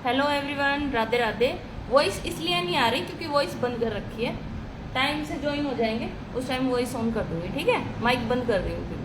Hello everyone, Radhe Radhe. Voice इसलिए नहीं आ रही क्योंकि वॉइस बंद कर रखी है। टाइम से ज्वाइन हो जाएंगे उस टाइम वॉइस ऑन कर दूंगी, ठीक है। माइक बंद कर रही हूँ फिर मैं।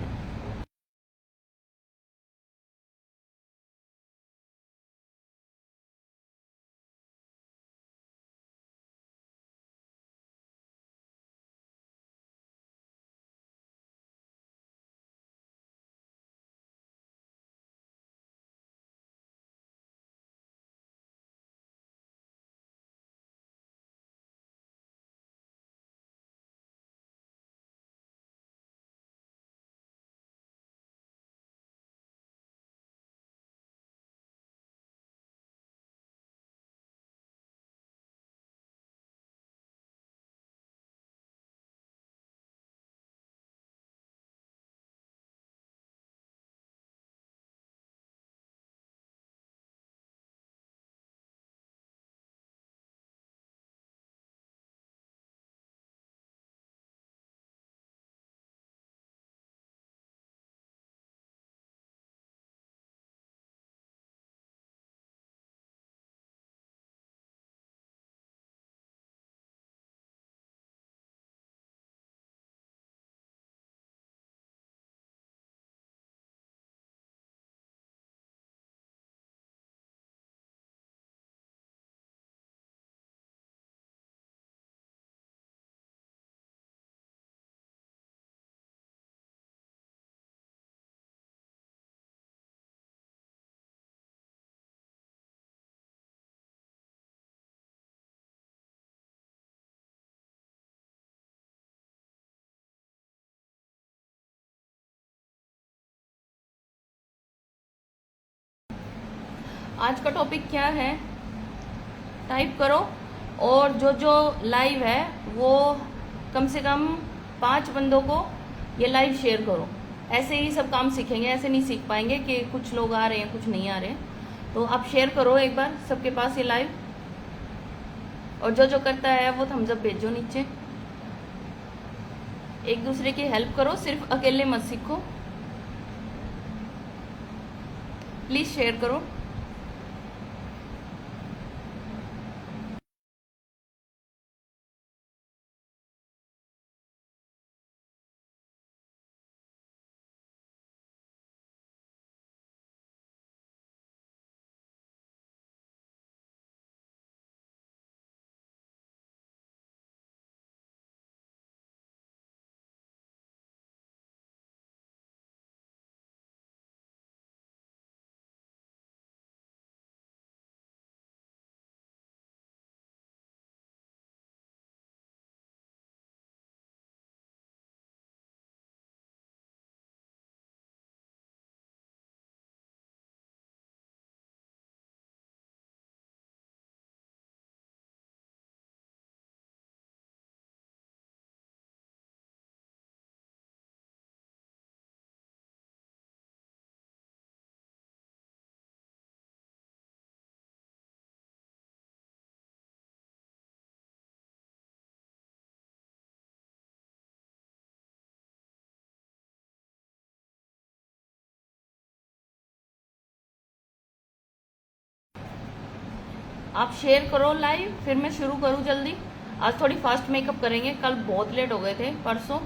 आज का टॉपिक क्या है टाइप करो। और जो जो लाइव है वो कम से कम 5 बंदों को ये लाइव शेयर करो। ऐसे ही सब काम सीखेंगे, ऐसे नहीं सीख पाएंगे कि कुछ लोग आ रहे हैं कुछ नहीं आ रहे हैं। तो आप शेयर करो एक बार सबके पास ये लाइव। और जो जो करता है वो थम्स अप भेजो नीचे। एक दूसरे की हेल्प करो, सिर्फ अकेले मत सीखो। प्लीज शेयर करो। आप शेयर करो लाइव, फिर मैं शुरू करूँ जल्दी। आज थोड़ी फास्ट मेकअप करेंगे, कल बहुत लेट हो गए थे, परसों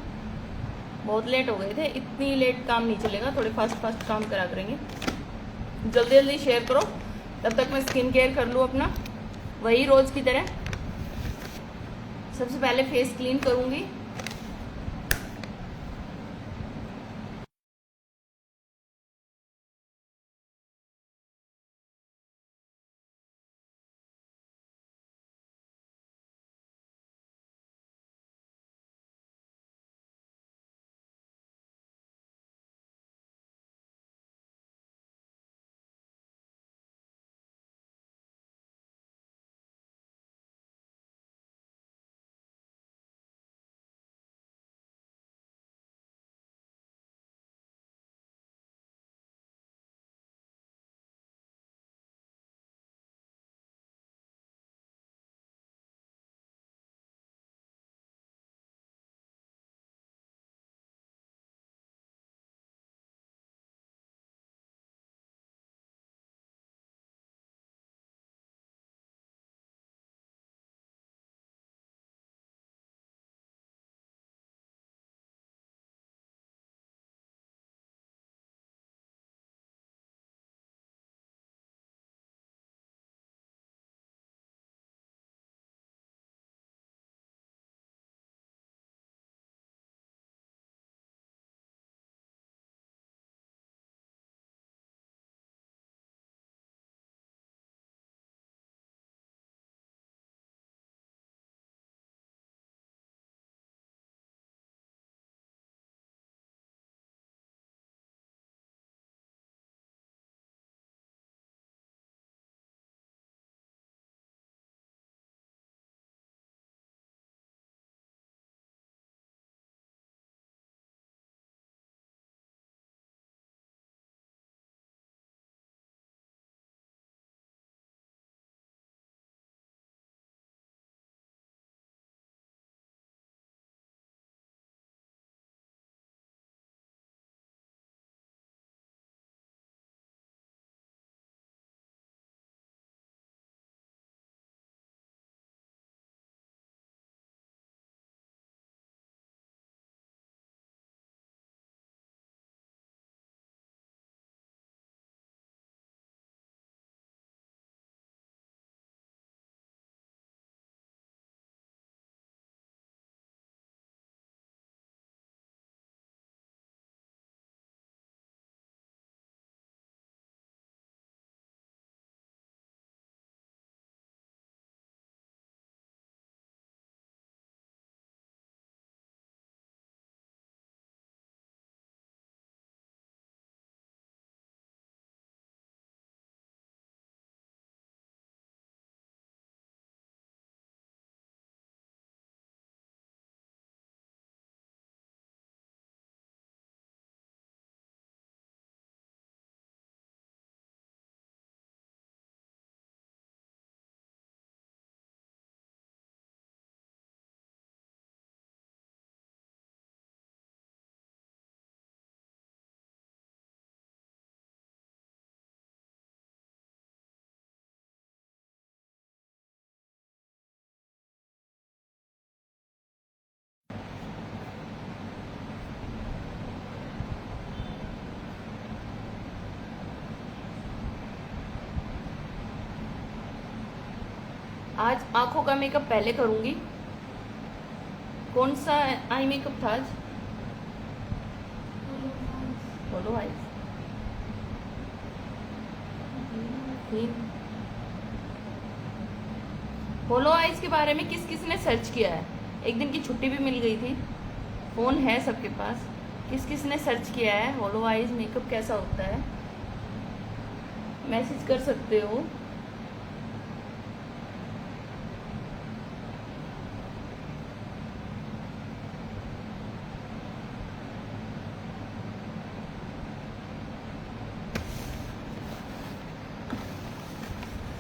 बहुत लेट हो गए थे। इतनी लेट काम नहीं चलेगा, थोड़े फास्ट फास्ट काम करा करेंगे। जल्दी जल्दी शेयर करो, तब तक मैं स्किन केयर कर लूँ अपना, वही रोज की तरह। सबसे पहले फेस क्लीन करूँगी। आज आंखों का मेकअप पहले करूंगी। कौन सा आई मेकअप था आज? बोलो आइज। होलो आइज के बारे में किस किस ने सर्च किया है? एक दिन की छुट्टी भी मिल गई थी, फोन है सबके पास। किस किस ने सर्च किया है होलो आइज मेकअप कैसा होता है? मैसेज कर सकते हो।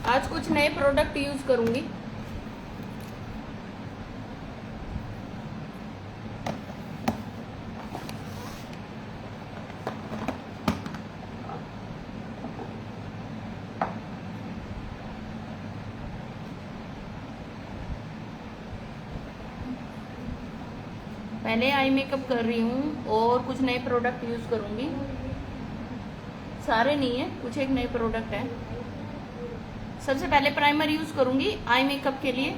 आज कुछ नए प्रोडक्ट यूज करूंगी। पहले आई मेकअप कर रही हूँ और कुछ नए प्रोडक्ट यूज करूंगी। सारे नहीं है, कुछ एक नए प्रोडक्ट है। सबसे पहले प्राइमर यूज करूंगी आई मेकअप के लिए।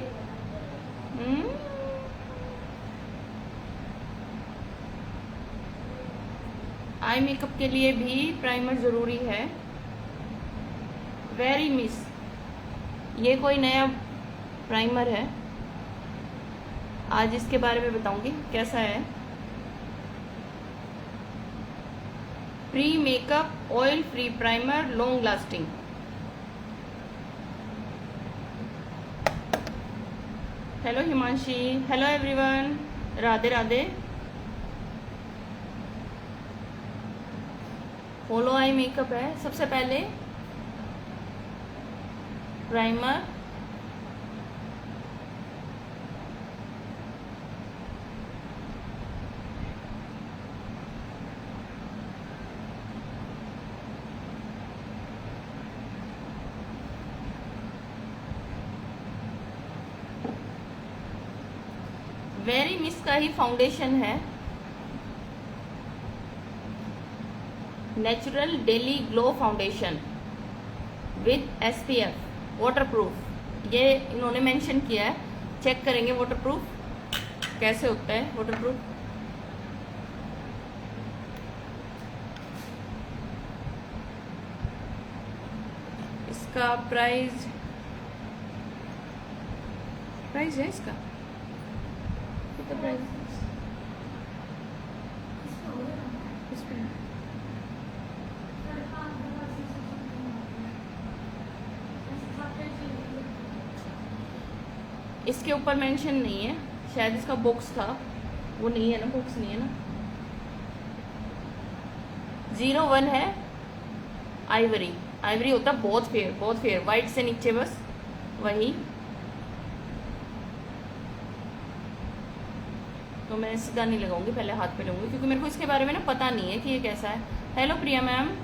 आई मेकअप के लिए भी प्राइमर जरूरी है। वेरी मिस, ये कोई नया प्राइमर है, आज इसके बारे में बताऊंगी कैसा है। Pre makeup oil free primer, long lasting. Hello Himanshi, hello everyone, Radhe Radhe. होलो आई मेकअप है। सबसे पहले प्राइमर, वेरी मिस का ही फाउंडेशन है, natural daily glow foundation with SPF waterproof. ये इन्होंने मेंशन किया है, चेक करेंगे वाटरप्रूफ कैसे होता है। वाटरप्रूफ इसका प्राइस है इसका कितना प्राइस? इसके ऊपर मेंशन नहीं है, शायद इसका बॉक्स था, वो नहीं है ना, बॉक्स नहीं है ना। 01 है आइवरी। आइवरी होता है बहुत फेयर, वाइट से नीचे बस वही। तो मैं सीधा नहीं लगाऊंगी, पहले हाथ पे लूंगी क्योंकि मेरे को इसके बारे में ना पता नहीं है कि ये कैसा है। हेलो प्रिया मैम,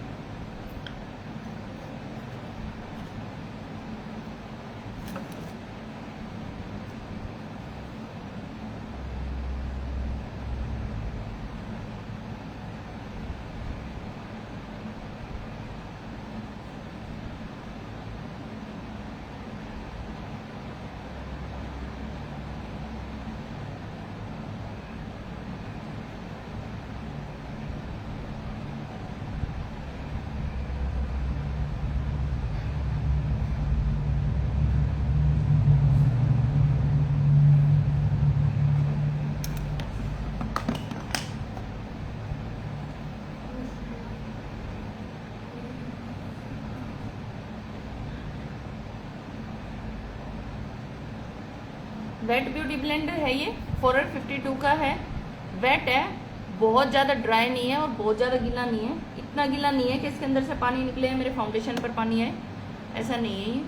वेट ब्यूटी ब्लेंडर है ये, फॉरर 52 का है। वेट है, बहुत ज़्यादा ड्राई नहीं है और बहुत ज़्यादा गीला नहीं है। इतना गीला नहीं है कि इसके अंदर से पानी निकले, मेरे फाउंडेशन पर पानी है, ऐसा नहीं है ये।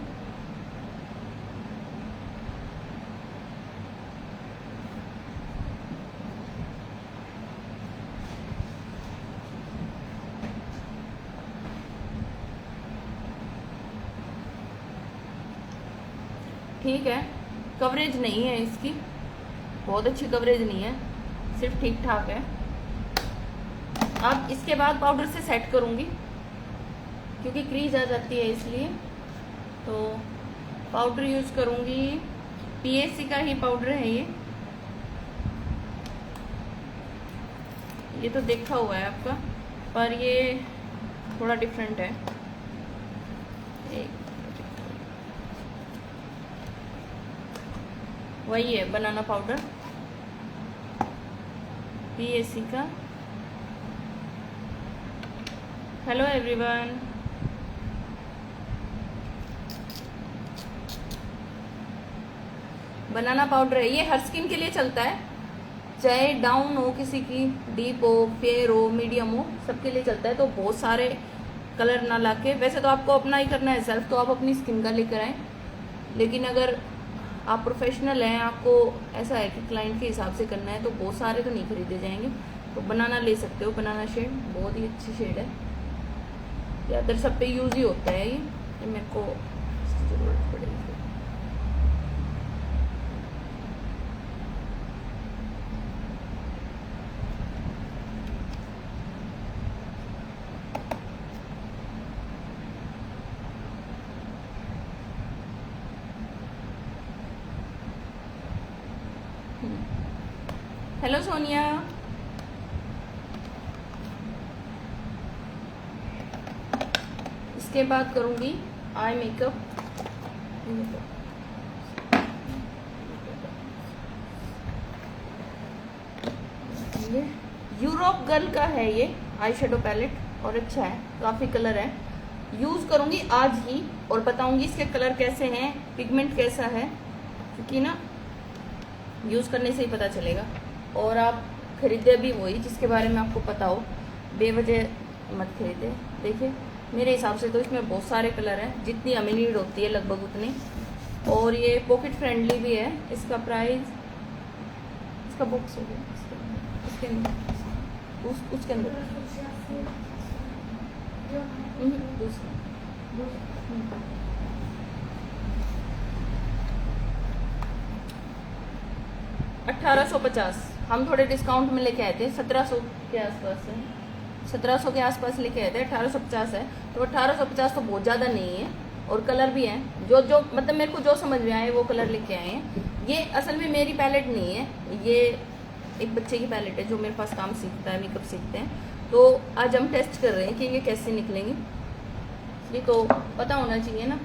ठीक है, कवरेज नहीं है इसकी, बहुत अच्छी कवरेज नहीं है, सिर्फ ठीक ठाक है। अब इसके बाद पाउडर से सेट करूंगी क्योंकि क्रीज आ जाती है इसलिए। तो पाउडर यूज करूंगी, पीएससी का ही पाउडर है ये तो देखा हुआ है आपका, पर ये थोड़ा डिफरेंट है। वही है बनाना पाउडर पीएससी का। हेलो एवरीवन, बनाना पाउडर है ये, हर स्किन के लिए चलता है, चाहे डाउन हो किसी की, डीप हो, फेयर हो, मीडियम हो, सबके लिए चलता है। तो बहुत सारे कलर ना लाके, वैसे तो आपको अपना ही करना है सेल्फ, तो आप अपनी स्किन का लेकर आए। लेकिन अगर आप प्रोफेशनल हैं, आपको ऐसा है कि क्लाइंट के हिसाब से करना है, तो बहुत सारे तो नहीं खरीदे जाएंगे, तो बनाना ले सकते हो। बनाना शेड बहुत ही अच्छी शेड है, ज़्यादातर सब पे यूज ही होता है ये मेरे को इसकी जरूरत पड़ेगी। हेलो सोनिया, इसके बाद करूंगी आई मेकअप। ये यूरोप गर्ल का है ये आई शेडो पैलेट, और अच्छा है, काफी कलर है। यूज करूंगी आज ही और बताऊंगी इसके कलर कैसे हैं, पिगमेंट कैसा है, क्योंकि ना यूज करने से ही पता चलेगा। और आप खरीदे भी वही जिसके बारे में आपको पता हो, बेवजह मत खरीदे। देखिए मेरे हिसाब से तो इसमें बहुत सारे कलर हैं, जितनी हमें नीड होती है लगभग उतनी। और ये पॉकेट फ्रेंडली भी है। इसका प्राइस, इसका बुक्स हो गया इसके अंदर, उसके अंदर दूसरा 1850। हम थोड़े डिस्काउंट में लेके आए थे, 1700 के आसपास है, 1700 के आसपास लेके आए थे। 1850 है, तो 1850 तो बहुत ज़्यादा नहीं है। और कलर भी हैं जो जो मतलब मेरे को जो समझ में आए वो कलर लेके आए हैं। ये असल में मेरी पैलेट नहीं है, ये एक बच्चे की पैलेट है जो मेरे पास काम सीखता है, मेकअप सीखते हैं। तो आज हम टेस्ट कर रहे हैं कि ये कैसे निकलेंगे, ये तो पता होना चाहिए ना।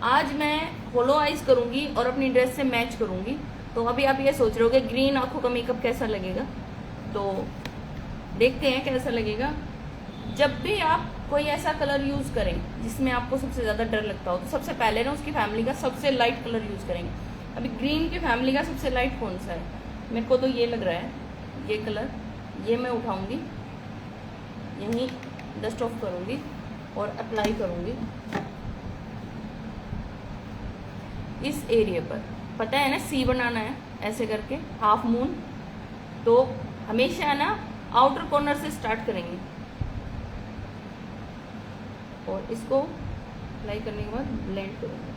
आज मैं होलो आइज करूँगी और अपनी ड्रेस से मैच करूँगी। तो अभी आप ये सोच रहे हो कि ग्रीन आंखों का मेकअप कैसा लगेगा, तो देखते हैं कैसा लगेगा। जब भी आप कोई ऐसा कलर यूज़ करें जिसमें आपको सबसे ज़्यादा डर लगता हो, तो सबसे पहले ना उसकी फैमिली का सबसे लाइट कलर यूज़ करेंगे। अभी ग्रीन की फैमिली का सबसे लाइट कौन सा है, मेरे को तो ये लग रहा है, ये कलर। ये मैं उठाऊंगी, यहीं डस्ट ऑफ करूँगी और अप्लाई करूँगी इस एरिया पर। पता है ना सी बनाना है ऐसे करके, हाफ मून। तो हमेशा ना आउटर कॉर्नर से स्टार्ट करेंगे और इसको अप्लाई करने के बाद ब्लेंड करेंगे।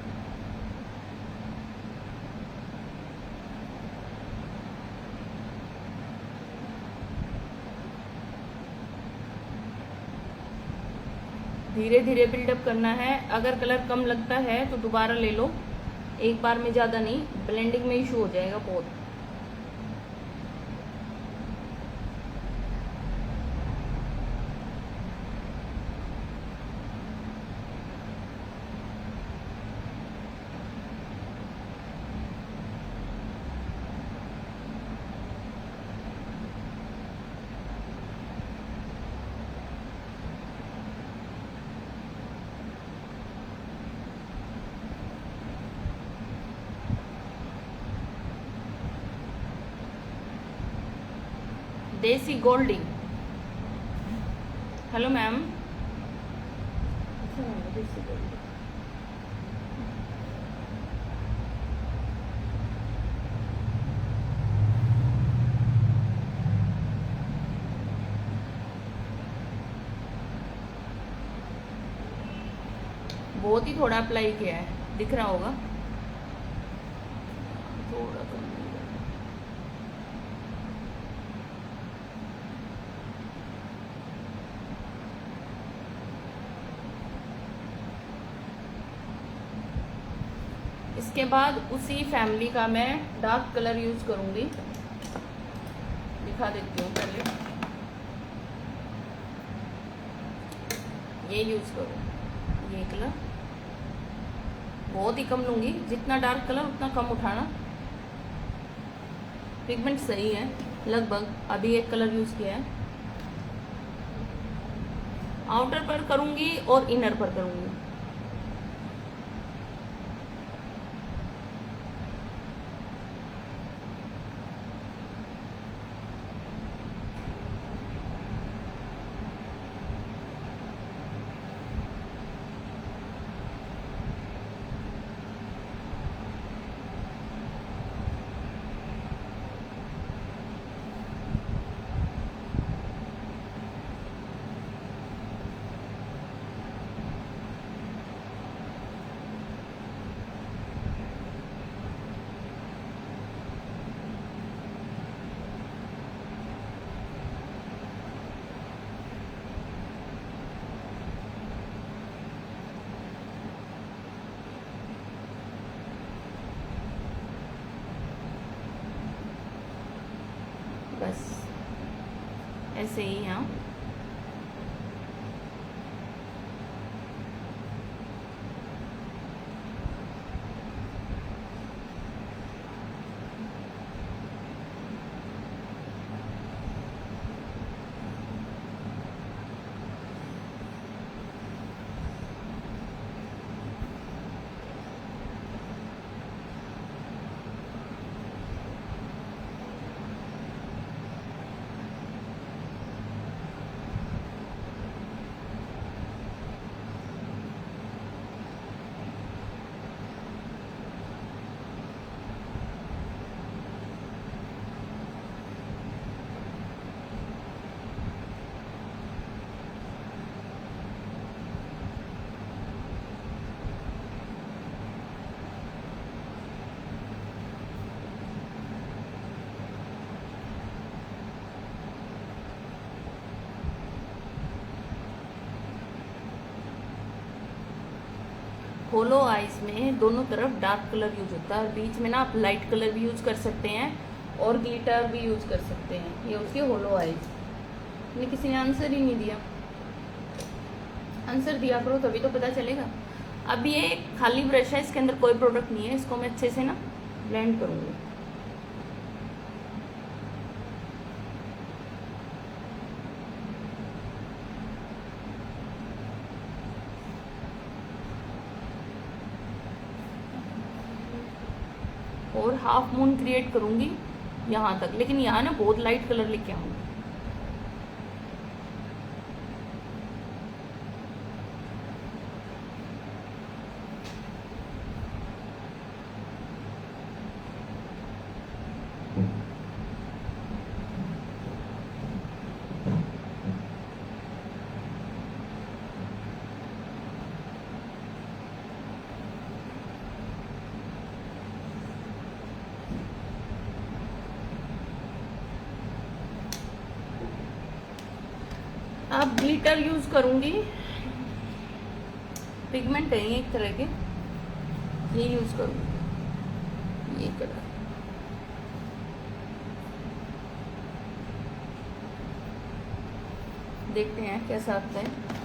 धीरे धीरे बिल्डअप करना है। अगर कलर कम लगता है तो दोबारा ले लो, एक बार में ज़्यादा नहीं, ब्लेंडिंग में इशू हो जाएगा बहुत। देसी गोल्डिंग, हेलो मैम। देसी गोल्डिंग बहुत ही थोड़ा अप्लाई किया है, दिख रहा होगा थोड़ा कम। इसके बाद उसी फैमिली का मैं डार्क कलर यूज़ करूँगी, दिखा देती हूँ पहले। ये यूज़ करूँ, ये कलर बहुत ही कम लूँगी, जितना डार्क कलर उतना कम उठाना। पिगमेंट सही है लगभग। अभी एक कलर यूज़ किया है, आउटर पर करूँगी और इनर पर करूँगी। बस ऐसे ही। हाँ, होलो आइज में दोनों तरफ डार्क कलर यूज होता है और बीच में ना आप लाइट कलर भी यूज कर सकते हैं और ग्लिटर भी यूज कर सकते हैं। ये होती है होलो आइज। ने किसी ने आंसर ही नहीं दिया, आंसर दिया करो तभी तो पता चलेगा। अब ये खाली ब्रश है, इसके अंदर कोई प्रोडक्ट नहीं है, इसको मैं अच्छे से ना ब्लेंड करूँगी। और हाफ मून क्रिएट करूँगी यहाँ तक, लेकिन यहाँ ना बहुत लाइट कलर लेके आऊँगी। अब ग्लिटर यूज करूंगी, पिगमेंट है एक तरह के, ये यूज करूंगी, ये कलर। देखते हैं कैसा आता है।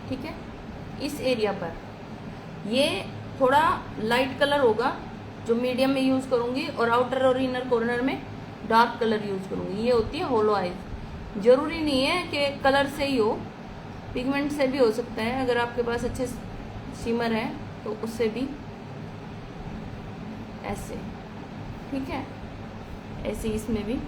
ठीक है, इस एरिया पर ये थोड़ा लाइट कलर होगा जो मीडियम में यूज करूंगी, और आउटर और इनर कॉर्नर में डार्क कलर यूज करूंगी। ये होती है होलो आइज। जरूरी नहीं है कि कलर से ही हो, पिगमेंट से भी हो सकता है। अगर आपके पास अच्छे शिमर है तो उससे भी ऐसे, ठीक है, ऐसे इसमें भी।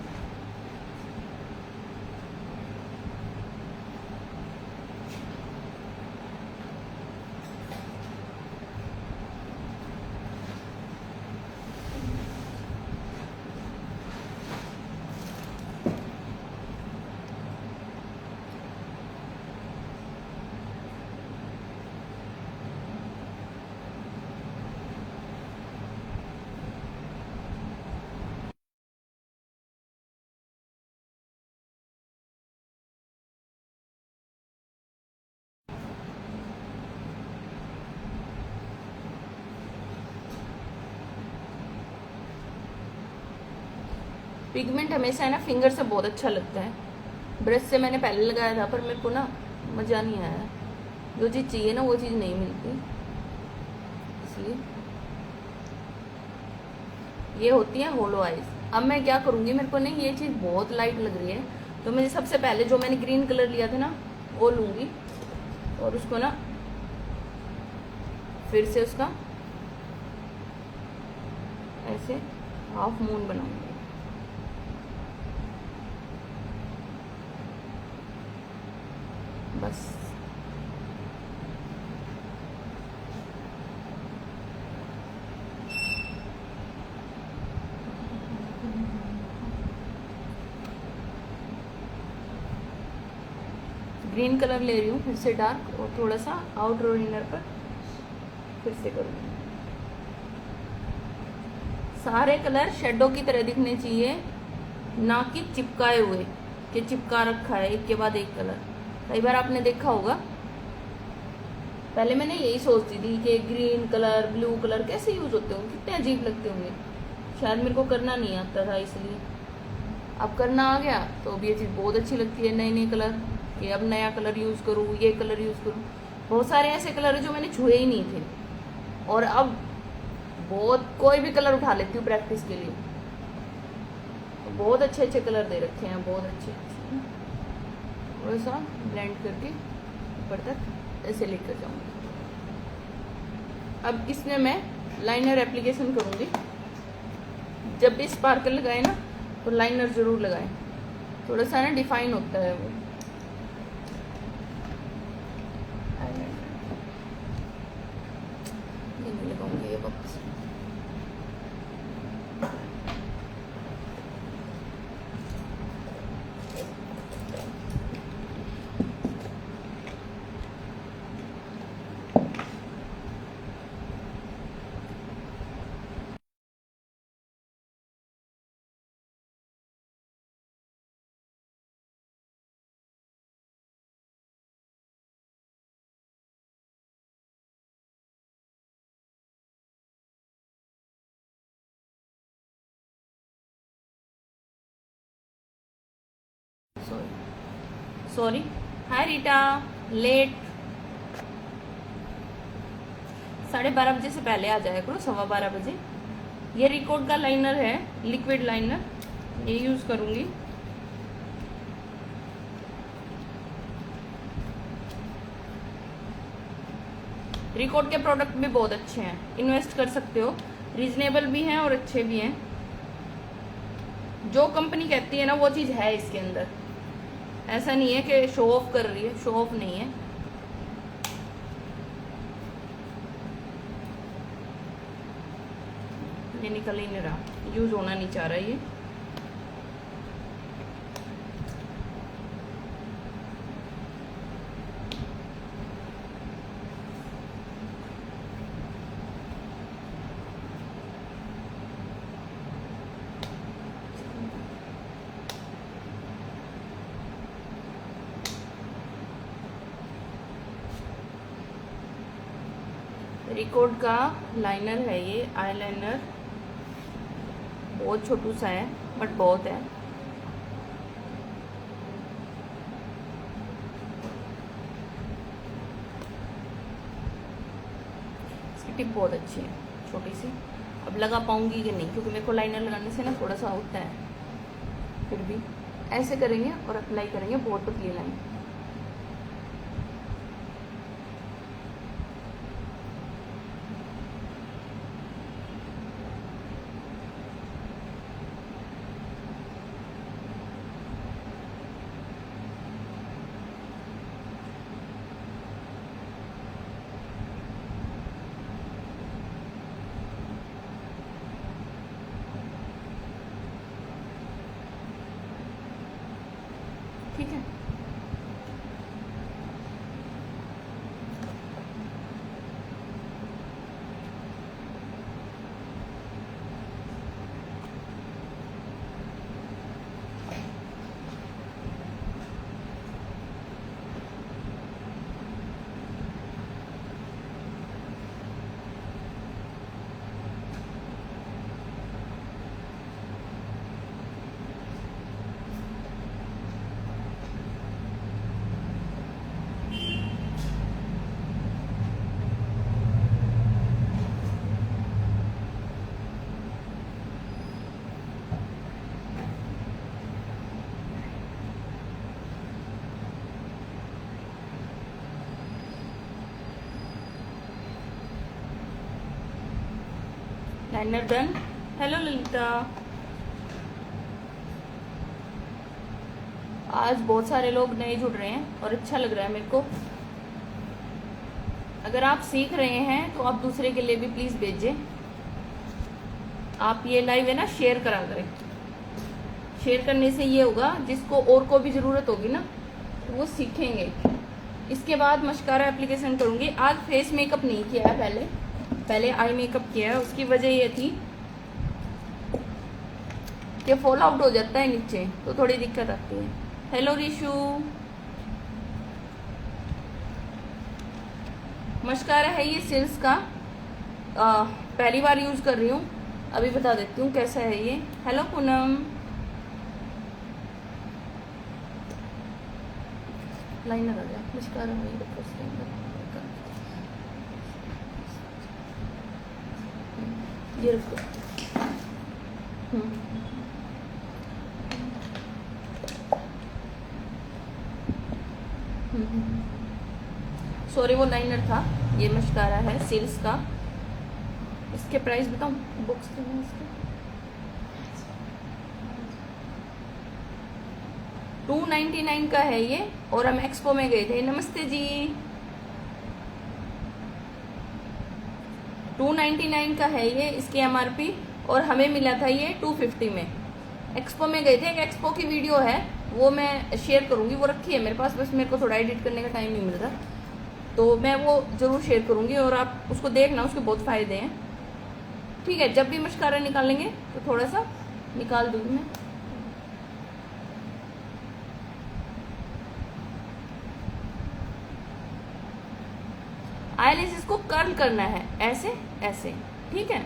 पिगमेंट हमेशा है ना फिंगर से बहुत अच्छा लगता है। ब्रश से मैंने पहले लगाया था पर मेरे को ना मज़ा नहीं आया, जो चीज़ चाहिए ना वो चीज़ नहीं मिलती, इसलिए ये होती है होलो आइज। अब मैं क्या करूँगी, मेरे को नहीं ये चीज़ बहुत लाइट लग रही है, तो मुझे सबसे पहले जो मैंने ग्रीन कलर लिया था ना वो लूँगी और उसको ना फिर से उसका ऐसे हाफ मून बनाऊंगी। बस ग्रीन कलर ले रही हूँ फिर से डार्क, और थोड़ा सा आउटर और इनर पर फिर से करूँगी। सारे कलर शेडो की तरह दिखने चाहिए, ना कि चिपकाए हुए कि चिपका रखा है एक के बाद एक कलर। कई बार आपने देखा होगा, पहले मैंने यही सोचती थी कि ग्रीन कलर ब्लू कलर कैसे यूज होते होंगे, कितने अजीब लगते होंगे, शायद मेरे को करना नहीं आता था इसलिए। अब करना आ गया तो अब ये चीज़ बहुत अच्छी लगती है, नए नए कलर, कि अब नया कलर यूज़ करूँ, ये कलर यूज़ करूँ। बहुत सारे ऐसे कलर है जो मैंने छुए ही नहीं थे, और अब बहुत कोई भी कलर उठा लेती हूँ प्रैक्टिस के लिए। तो बहुत अच्छे अच्छे कलर दे रखे हैं, बहुत अच्छे अच्छे। थोड़ा सा ब्लेंड करके ऊपर तक ऐसे लेकर जाऊँगी। अब इसमें मैं लाइनर एप्लीकेशन करूँगी। जब भी स्पार्कल लगाए ना तो लाइनर ज़रूर लगाएं, थोड़ा सा ना डिफाइन होता है वो। ये नहीं लगाऊंगी, ये वापस। सॉरी, हाय रीटा, लेट। 12:30 बजे से पहले आ जाया करो, 12:15 बजे। ये रिकॉर्ड का लाइनर है, लिक्विड लाइनर, ये यूज करूंगी। रिकॉर्ड के प्रोडक्ट भी बहुत अच्छे हैं, इन्वेस्ट कर सकते हो, रीजनेबल भी हैं और अच्छे भी हैं। जो कंपनी कहती है ना वो चीज़ है इसके अंदर, ऐसा नहीं है कि शो ऑफ कर रही है, शो ऑफ नहीं है। ये निकल ही नहीं रहा, यूज होना नहीं चाह रहा ये। रिकॉर्ड का लाइनर है ये, आई लाइनर, बहुत छोटू सा है बट बहुत है। इसकी टिप बहुत अच्छी है, छोटी सी। अब लगा पाऊंगी कि नहीं, क्योंकि मेरे को लाइनर लगाने से ना थोड़ा सा होता है, फिर भी ऐसे करेंगे और अप्लाई करेंगे बहुत पतली लाइन। ठीक है, लाइनर डन। हेलो ललिता। आज बहुत सारे लोग नए जुड़ रहे हैं और अच्छा लग रहा है मेरे को। अगर आप सीख रहे हैं तो आप दूसरे के लिए भी प्लीज भेजें। आप ये लाइव है ना शेयर करा करें। शेयर करने से ये होगा जिसको और को भी जरूरत होगी ना तो वो सीखेंगे। इसके बाद मस्कारा एप्लीकेशन करूंगी। आज फेस मेकअप नहीं किया है, पहले आई मेकअप किया है। उसकी वजह ये थी कि फॉल आउट हो जाता है नीचे तो थोड़ी दिक्कत आती है। हेलो रिशु। मस्कारा है ये सिल्स का, पहली बार यूज कर रही हूँ। अभी बता देती हूँ कैसा है ये। हेलो पूनम। लाइनर आ गया मस्कारा है ये रखो। सॉरी वो लाइनर था, ये मस्कारा है सिल्स का। इसके प्राइस बताऊं? बुक्स के में इसके 299 का है ये। और हम एक्सपो में गए थे। नमस्ते जी। 299 का है ये इसकी एमआरपी और हमें मिला था ये 250 में। एक्सपो में गए थे। एक एक्सपो की वीडियो है वो मैं शेयर करूंगी, वो रखी है मेरे पास, बस मेरे को थोड़ा एडिट करने का टाइम नहीं मिल रहा तो मैं वो जरूर शेयर करूंगी और आप उसको देखना, उसके बहुत फायदे हैं। ठीक है, जब भी मस्कारा निकालेंगे तो थोड़ा सा निकाल दूंगी मैं। आईलैशेस को कर्ल करना है ऐसे ऐसे, ठीक है।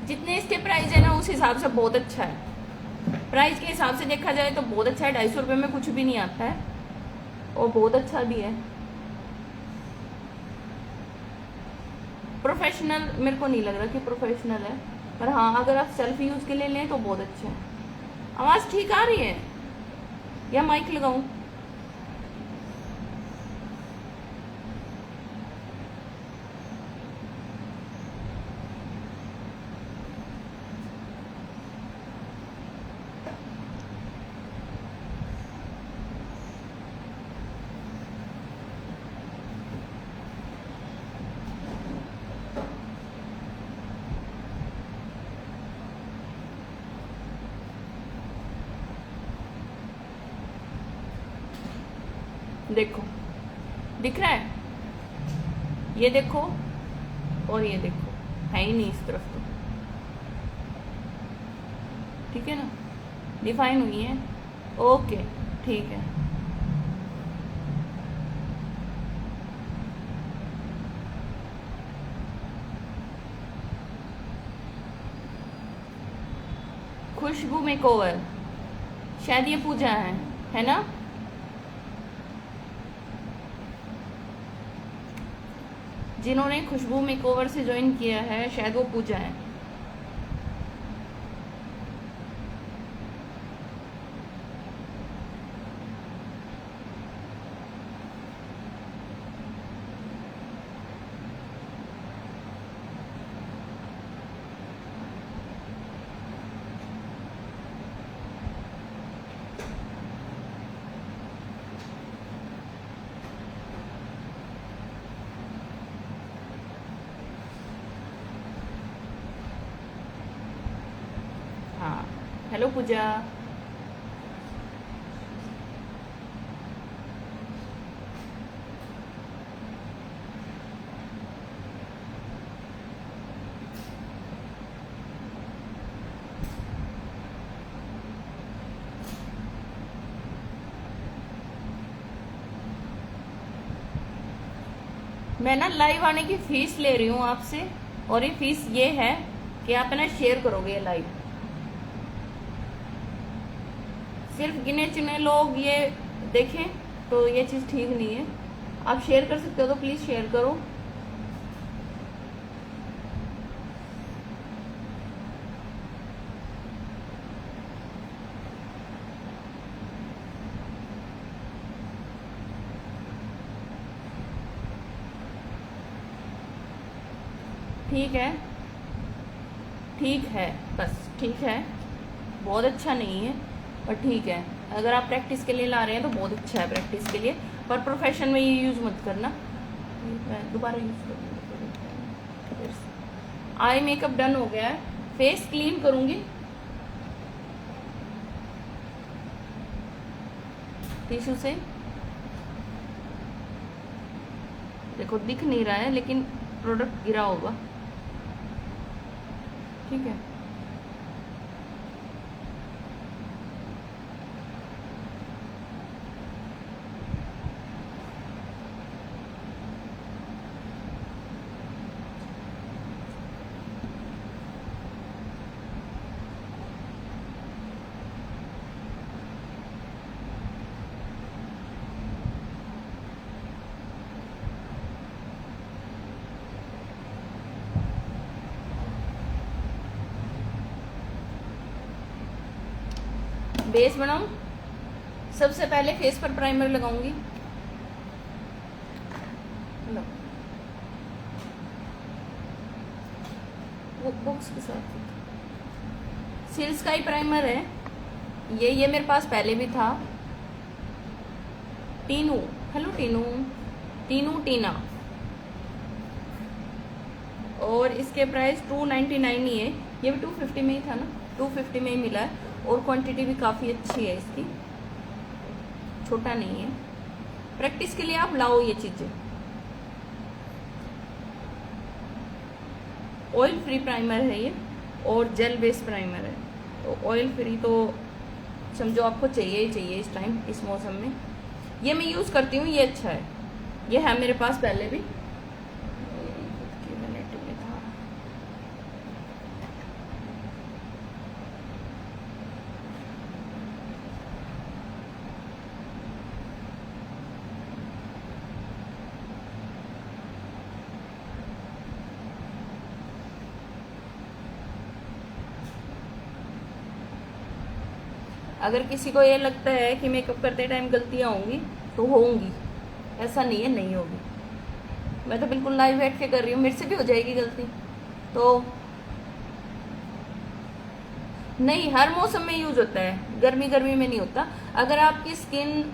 जितने इसके प्राइस है ना उस हिसाब से बहुत अच्छा है। प्राइस के हिसाब से देखा जाए तो बहुत अच्छा है। 250 रुपये में कुछ भी नहीं आता है और बहुत अच्छा भी है। प्रोफेशनल मेरे को नहीं लग रहा कि प्रोफेशनल है, पर हाँ अगर आप सेल्फ यूज के लिए लें तो बहुत अच्छा है। आवाज ठीक आ रही है या माइक लगाऊं? देखो दिख रहा है, ये देखो और ये देखो, है ही नहीं इस तरफ तो, ठीक है ना, डिफाइन हुई है। ओके ठीक है। खुशबू मेकओवर, शायद ये पूजा है ना? जिन्होंने खुशबू मेकओवर से ज्वाइन किया है शायद वो पूजा है। हाँ हेलो पूजा। मैं ना लाइव आने की फीस ले रही हूँ आपसे, और ये फीस ये है कि आप ना शेयर करोगे ये लाइव। सिर्फ गिने चुने लोग ये देखें तो ये चीज़ ठीक नहीं है। आप शेयर कर सकते हो तो प्लीज़ शेयर करो। ठीक है, ठीक है, बस ठीक है, बहुत अच्छा नहीं है पर ठीक है। अगर आप प्रैक्टिस के लिए ला रहे हैं तो बहुत अच्छा है प्रैक्टिस के लिए, पर प्रोफेशन में ये यूज़ मत करना। मैं दोबारा यूज़ करूँगी। आई मेकअप डन हो गया है, फेस क्लीन करूँगी टिश्यू से। देखो दिख नहीं रहा है लेकिन प्रोडक्ट गिरा होगा, ठीक है। बेस बनाऊं, सबसे पहले फेस पर प्राइमर लगाऊंगी। वो बॉक्स के साथ सिल्स का ही प्राइमर है ये मेरे पास पहले भी था। टीनू, हेलो टीनू, टीनू टीना। और इसके प्राइस 299 ही है, ये भी 250 में ही था ना, 250 में ही मिला है। और क्वांटिटी भी काफ़ी अच्छी है इसकी, छोटा नहीं है। प्रैक्टिस के लिए आप लाओ ये चीज़ें। ऑयल फ्री प्राइमर है ये और जेल बेस्ड प्राइमर है, तो ऑयल फ्री तो समझो आपको चाहिए ही चाहिए इस टाइम, इस मौसम में। ये मैं यूज़ करती हूँ, ये अच्छा है, ये है मेरे पास पहले भी। अगर किसी को ये लगता है कि मेकअप करते टाइम गलतियाँ होंगी तो होंगी, ऐसा नहीं है नहीं होगी। मैं तो बिल्कुल लाइव बैठ के कर रही हूँ, मेरे से भी हो जाएगी गलती। तो नहीं, हर मौसम में यूज होता है, गर्मी में नहीं होता। अगर आपकी स्किन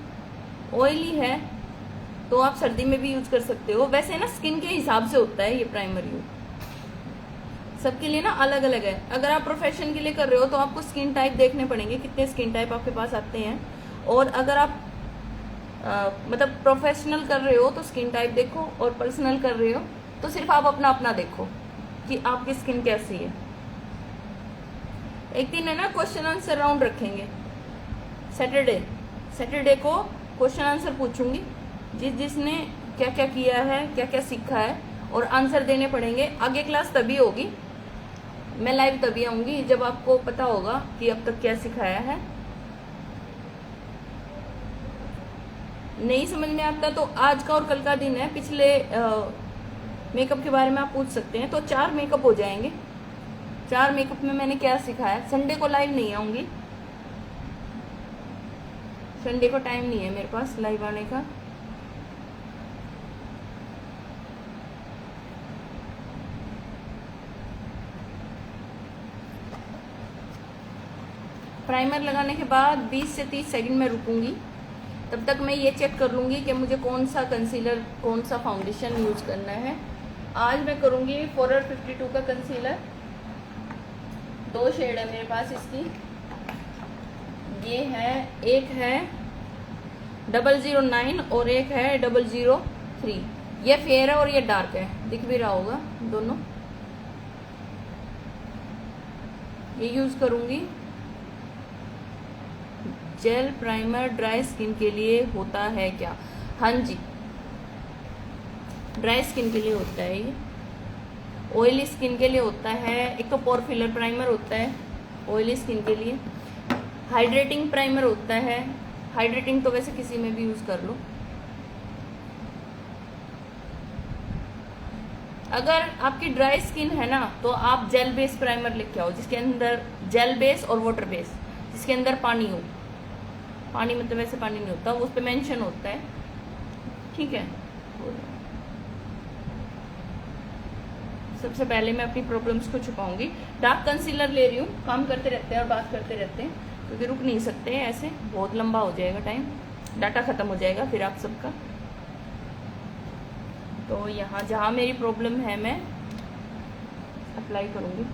ऑयली है तो आप सर्दी में भी यूज कर सकते हो। वैसे ना स्किन के हिसाब से होता है ये प्राइमर यूज, सबके लिए ना अलग अलग है। अगर आप प्रोफेशन के लिए कर रहे हो तो आपको स्किन टाइप देखने पड़ेंगे, कितने स्किन टाइप आपके पास आते हैं। और अगर आप मतलब प्रोफेशनल कर रहे हो तो स्किन टाइप देखो, और पर्सनल कर रहे हो तो सिर्फ आप अपना अपना देखो कि आपकी स्किन कैसी है। एक दिन है ना क्वेश्चन आंसर राउंड रखेंगे सैटरडे को क्वेश्चन आंसर पूछूंगी, जिसने क्या क्या किया है, क्या क्या सीखा है, और आंसर देने पड़ेंगे। आगे क्लास तभी होगी, मैं लाइव तभी आऊंगी जब आपको पता होगा कि अब तक क्या सिखाया है। नहीं समझ में आता तो आज का और कल का दिन है, पिछले मेकअप के बारे में आप पूछ सकते हैं। तो 4 मेकअप हो जाएंगे। 4 मेकअप में मैंने क्या सिखाया। संडे को लाइव नहीं आऊंगी, संडे को टाइम नहीं है मेरे पास लाइव आने का। प्राइमर लगाने के बाद 20 से 30 सेकंड में रुकूंगी। तब तक मैं ये चेक कर लूँगी कि मुझे कौन सा कंसीलर, कौन सा फाउंडेशन यूज़ करना है। आज मैं करूँगी फॉरएवर 52 का कंसीलर। 2 शेड है मेरे पास इसकी, ये है, एक है 009 और एक है 003। ये फेयर है और ये डार्क है, दिख भी रहा होगा दोनों। ये यूज़ करूँगी। जेल प्राइमर ड्राई स्किन के लिए होता है क्या? हाँ जी, ड्राई स्किन के लिए होता है ये। ऑयली स्किन के लिए होता है। एक तो पोर फिलर प्राइमर होता है ऑयली स्किन के लिए। हाइड्रेटिंग प्राइमर होता है। हाइड्रेटिंग तो वैसे किसी में भी यूज़ कर लो। अगर आपकी ड्राई स्किन है ना तो आप जेल बेस प्राइमर लेके आओ, जिसके अंदर जेल बेस और वाटर बेस, जिसके अंदर पानी हो। पानी मतलब ऐसे पानी नहीं होता, उस पर मेंशन होता है, ठीक है। सबसे पहले मैं अपनी प्रॉब्लम्स को छुपाऊंगी। डार्क कंसीलर ले रही हूँ, काम करते रहते हैं और बात करते रहते हैं क्योंकि रुक नहीं सकते हैं, ऐसे बहुत लंबा हो जाएगा टाइम, डाटा ख़त्म हो जाएगा फिर आप सबका। तो यहाँ जहाँ मेरी प्रॉब्लम है मैं अप्लाई करूँगी।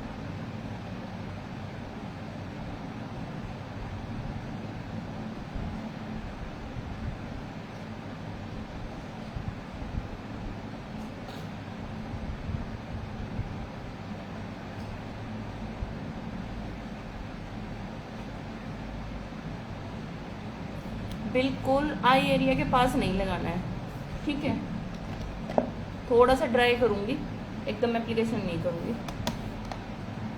बिल्कुल आई एरिया के पास नहीं लगाना है, ठीक है। थोड़ा सा ड्राई करूँगी, एकदम एप्लीकेशन नहीं करूँगी।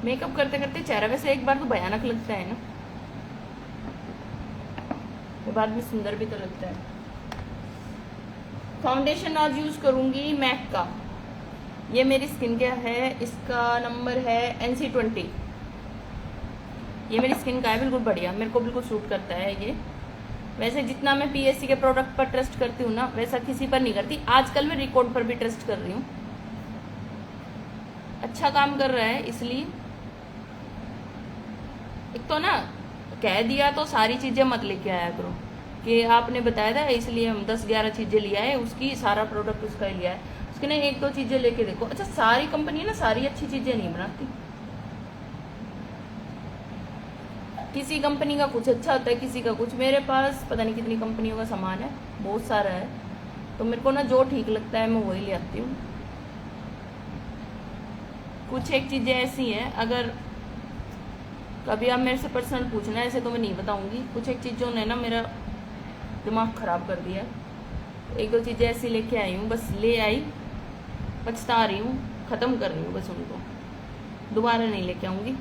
मेकअप करते करते चेहरा वैसे एक बार तो भयानक लगता है ना, तो बाद में सुंदर भी तो लगता है। फाउंडेशन आज यूज़ करूँगी मैक का, ये मेरी स्किन केयर है, इसका नंबर है NC20। ये मेरी स्किन का है, बिल्कुल बढ़िया, मेरे को बिल्कुल सूट करता है ये। वैसे जितना मैं PSC के प्रोडक्ट पर ट्रस्ट करती हूँ ना, वैसा किसी पर नहीं करती। आजकल मैं रिकॉर्ड पर भी ट्रस्ट कर रही हूँ, अच्छा काम कर रहा है। इसलिए एक तो ना कह दिया तो सारी चीज़ें मत लेके आया करो कि आपने बताया था इसलिए हम 10-11 चीज़ें लिया है, उसकी सारा प्रोडक्ट उसका ही लिया है। उसकी ना 1-2 चीज़ें लेके देखो। अच्छा, सारी कंपनी ना सारी अच्छी चीज़ें नहीं बनाती, किसी कंपनी का कुछ अच्छा होता है, किसी का कुछ। मेरे पास पता नहीं कितनी कंपनियों का सामान है, बहुत सारा है, तो मेरे को ना जो ठीक लगता है मैं वही ले आती हूँ। कुछ एक चीज़ें ऐसी हैं, अगर कभी आप मेरे से पर्सनल पूछना ऐसे तो मैं नहीं बताऊँगी। कुछ एक चीज़ों ने ना मेरा दिमाग ख़राब कर दिया। 1-2 चीज़ें ऐसी लेके आई हूँ, बस ले आई, पछता रही हूँ, ख़त्म कर रही हूँ बस उनको, दोबारा नहीं लेके आऊँगी।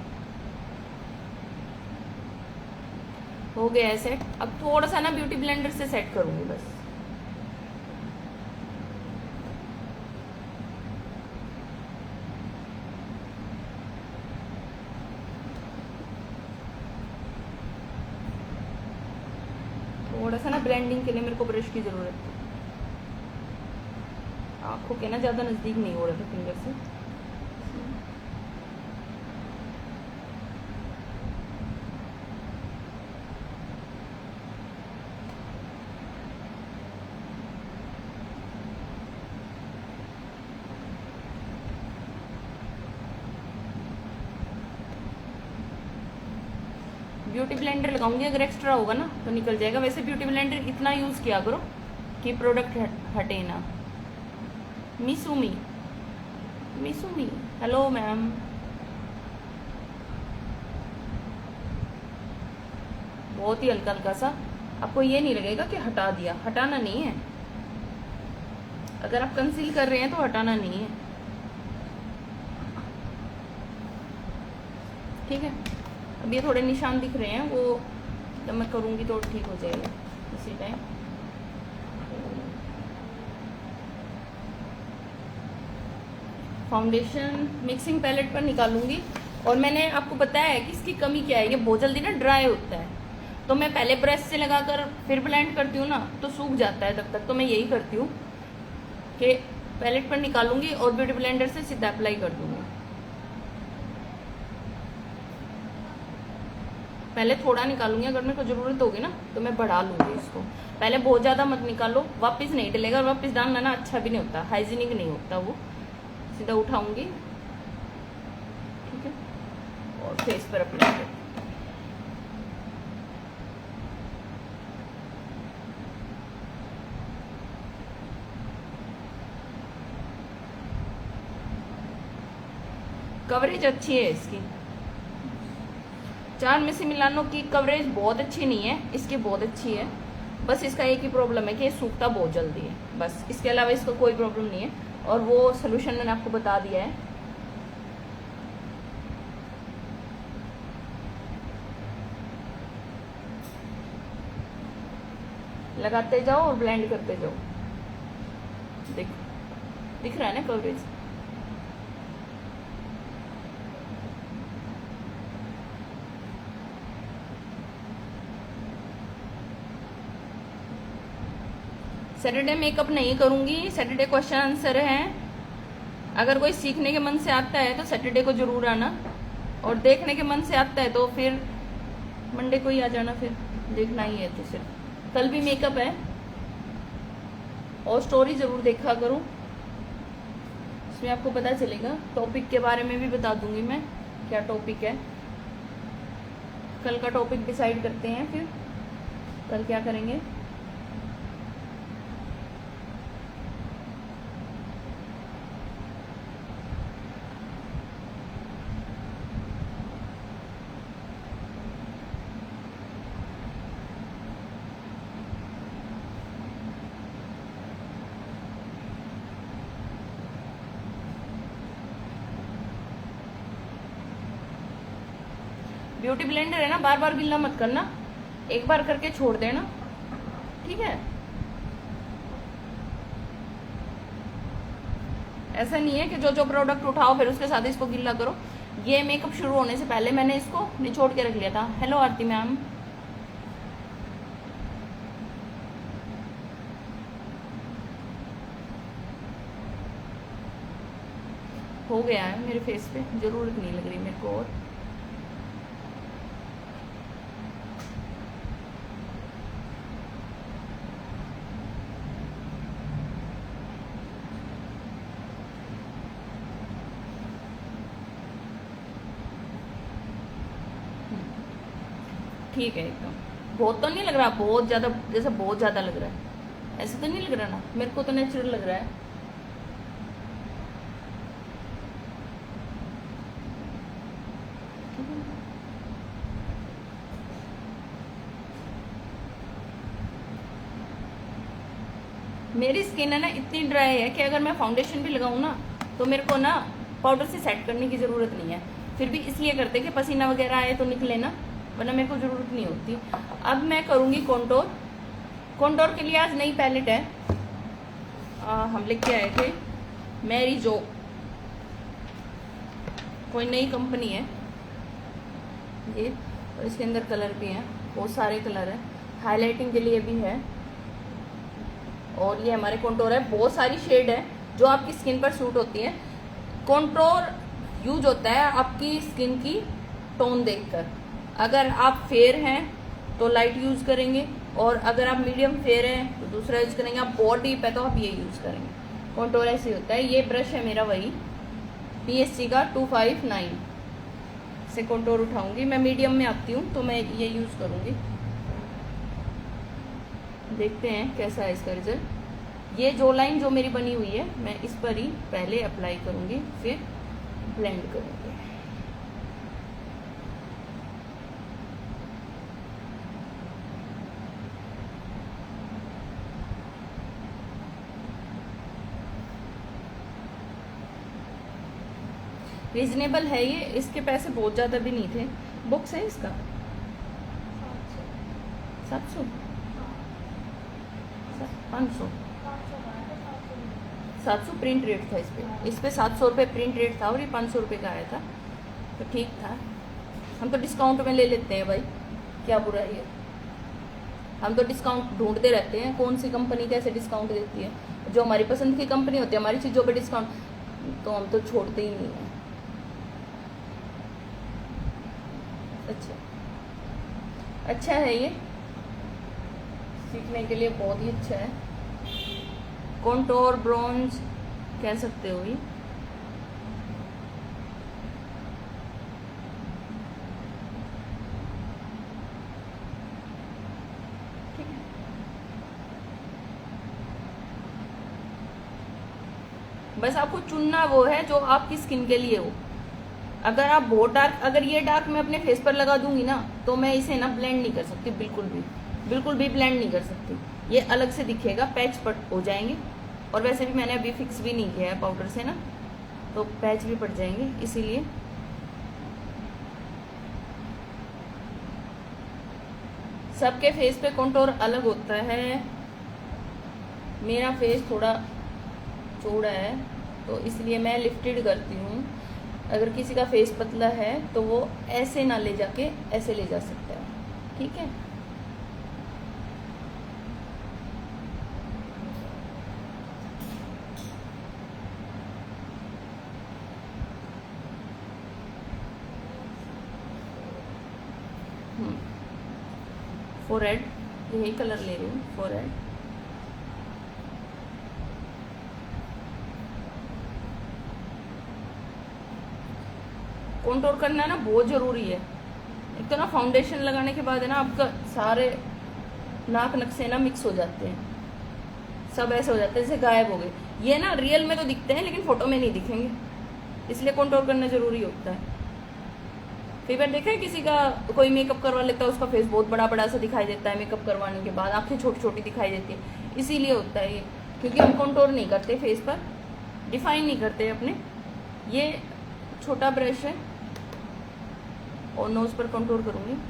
हो गया है सेट। अब थोड़ा सा ना ब्यूटी ब्लेंडर से सेट करूँगी बस। थोड़ा सा ना ब्लेंडिंग के लिए मेरे को ब्रश की ज़रूरत है। आँखों के ना ज़्यादा नज़दीक नहीं हो रहे थे फिंगर से। ब्यूटी ब्लेंडर लगाऊंगी, अगर एक्स्ट्रा होगा ना तो निकल जाएगा। वैसे ब्यूटी ब्लेंडर इतना यूज़ किया करो कि प्रोडक्ट हटे ना। मिसुमी, मिसुमी, हेलो मैम। बहुत ही हल्का हल्का सा, आपको ये नहीं लगेगा कि हटा दिया, हटाना नहीं है। अगर आप कंसील कर रहे हैं तो हटाना नहीं है, ठीक है। अब ये थोड़े निशान दिख रहे हैं, वो जब मैं करूँगी तो ठीक हो जाएगा इसी टाइम। फाउंडेशन मिक्सिंग पैलेट पर निकालूंगी। और मैंने आपको बताया है कि इसकी कमी क्या है, ये बहुत जल्दी ना ड्राई होता है, तो मैं पहले ब्रश से लगाकर फिर ब्लेंड करती हूँ ना तो सूख जाता है तब तक। तो मैं यही करती हूँ कि पैलेट पर निकालूंगी और ब्यूटी ब्लेंडर से सीधा अप्लाई कर दूँगी। पहले थोड़ा निकालूंगी, अगर मेरे को ज़रूरत होगी ना तो मैं बढ़ा लूँगी इसको। पहले बहुत ज़्यादा मत निकालो, वापस नहीं डलेगा, और वापस डालना ना अच्छा भी नहीं होता, हाइजीनिक नहीं होता वो। सीधा उठाऊंगी, ठीक है, और फेस पर अप्लाई करती हूँ। कवरेज अच्छी है इसकी, 4 में से मिलानो की कवरेज बहुत अच्छी नहीं है, इसकी बहुत अच्छी है। बस इसका एक ही प्रॉब्लम है कि ये सूखता बहुत जल्दी है, बस। इसके अलावा इसका कोई प्रॉब्लम नहीं है, और वो सोल्यूशन मैंने आपको बता दिया है। लगाते जाओ और ब्लेंड करते जाओ, दिख रहा है ना कवरेज। सैटरडे मेकअप नहीं करूंगी, सैटरडे क्वेश्चन आंसर है, अगर कोई सीखने के मन से आता है तो सैटरडे को जरूर आना, और देखने के मन से आता है तो फिर मंडे को ही आ जाना। फिर देखना ही है तो सिर्फ कल भी मेकअप है, और स्टोरी जरूर देखा करो, इसमें आपको पता चलेगा। टॉपिक के बारे में भी बता दूंगी मैं, क्या टॉपिक है। कल का टॉपिक डिसाइड करते हैं, फिर कल क्या करेंगे। ब्यूटी ब्लेंडर है ना, बार बार गिल्ला मत करना, एक बार करके छोड़ देना, ठीक है। ऐसा नहीं है कि जो जो प्रोडक्ट उठाओ फिर उसके साथ इसको गिल्ला करो। ये मेकअप शुरू होने से पहले मैंने इसको निचोड़ के रख लिया था। हेलो आरती मैम, हो गया है मेरे फेस पे, जरूरत नहीं लग रही मेरे को और। ठीक है एकदम। बहुत तो नहीं लग रहा, बहुत ज्यादा, जैसे बहुत ज्यादा लग रहा है, ऐसे तो नहीं लग रहा ना, मेरे को तो नेचुरल लग रहा है। मेरी स्किन है ना इतनी ड्राई है कि अगर मैं फाउंडेशन भी लगाऊं ना तो मेरे को ना पाउडर से सेट करने की ज़रूरत नहीं है। फिर भी इसलिए करते कि पसीना वगैरह आए तो निकले ना, वरना मेरे को ज़रूरत नहीं होती। अब मैं करूँगी कॉन्टोर। कॉन्टोर के लिए आज नई पैलेट है, हम लेके आए थे मैरी जो, कोई नई कंपनी है ये, और इसके अंदर कलर भी हैं, बहुत सारे कलर हैं, हाईलाइटिंग के लिए भी है। और ये हमारे कॉन्टोर है, बहुत सारी शेड है जो आपकी स्किन पर सूट होती है। कॉन्टोर यूज होता है आपकी स्किन की टोन देखकर। अगर आप फेयर हैं तो लाइट यूज करेंगे, और अगर आप मीडियम फेयर हैं तो दूसरा यूज करेंगे। आप बहुत डीप है तो आप ये यूज करेंगे। कॉन्टोर ऐसे होता है। ये ब्रश है मेरा वही PSG का 259 से कॉन्टोर उठाऊंगी। मैं मीडियम में आती हूँ तो मैं ये यूज करूंगी। देखते हैं कैसा है इसका रिजल्ट। ये जो लाइन जो मेरी बनी हुई है मैं इस पर ही पहले अप्लाई करूंगी, फिर ब्लेंड करूंगी। रीजनेबल है ये, इसके पैसे बहुत ज़्यादा भी नहीं थे। बुक्स है इसका 700 500 700 प्रिंट रेट था इस पे 700 रुपये प्रिंट रेट था, और ये 500 रुपये का आया था, तो ठीक था। हम तो डिस्काउंट में ले लेते हैं भाई, क्या बुरा है। हम तो डिस्काउंट ढूंढते रहते हैं, कौन सी कंपनी कैसे डिस्काउंट देती है। जो हमारी पसंद की कंपनी होती है, हमारी चीज़ों पे डिस्काउंट, तो हम तो छोड़ते ही नहीं हैं। अच्छा है ये, सीखने के लिए बहुत ही अच्छा है। कॉन्टोर ब्रॉन्ज कह सकते हो ये। ठीक है, बस आपको चुनना वो है जो आपकी स्किन के लिए हो। अगर आप बहुत डार्क, अगर ये डार्क मैं अपने फेस पर लगा दूंगी ना तो मैं इसे ना ब्लेंड नहीं कर सकती, बिल्कुल भी ब्लेंड नहीं कर सकती। ये अलग से दिखेगा, पैच पट हो जाएंगे। और वैसे भी मैंने अभी फिक्स भी नहीं किया है पाउडर से ना, तो पैच भी पड़ जाएंगे, इसीलिए। सबके फेस पे कॉन्टोर अलग होता है। मेरा फेस थोड़ा चौड़ा है तो इसलिए मैं लिफ्टेड करती हूँ। अगर किसी का फेस पतला है तो वो ऐसे ना ले जाके ऐसे ले जा सकता है, ठीक है। फोरहेड, यही कलर ले रही हूँ, फोरहेड। कंटूर करना ना बहुत जरूरी है। एक तो ना फाउंडेशन लगाने के बाद है ना आपका सारे नाक नक्शे ना मिक्स हो जाते हैं, सब ऐसे हो जाते हैं जैसे गायब हो गए। ये ना रियल में तो दिखते हैं लेकिन फोटो में नहीं दिखेंगे, इसलिए कंटूर करना जरूरी होता है। कई बार देखा है किसी का कोई मेकअप करवा लेता है, उसका फेस बहुत बड़ा बड़ा सा दिखाई देता है, मेकअप करवाने के बाद आंखें छोटी छोटी दिखाई देती है। इसीलिए होता है ये, क्योंकि हम कंटूर नहीं करते फेस पर, डिफाइन नहीं करते अपने। ये छोटा ब्रश है और नोज पर कंटूर करूंगी।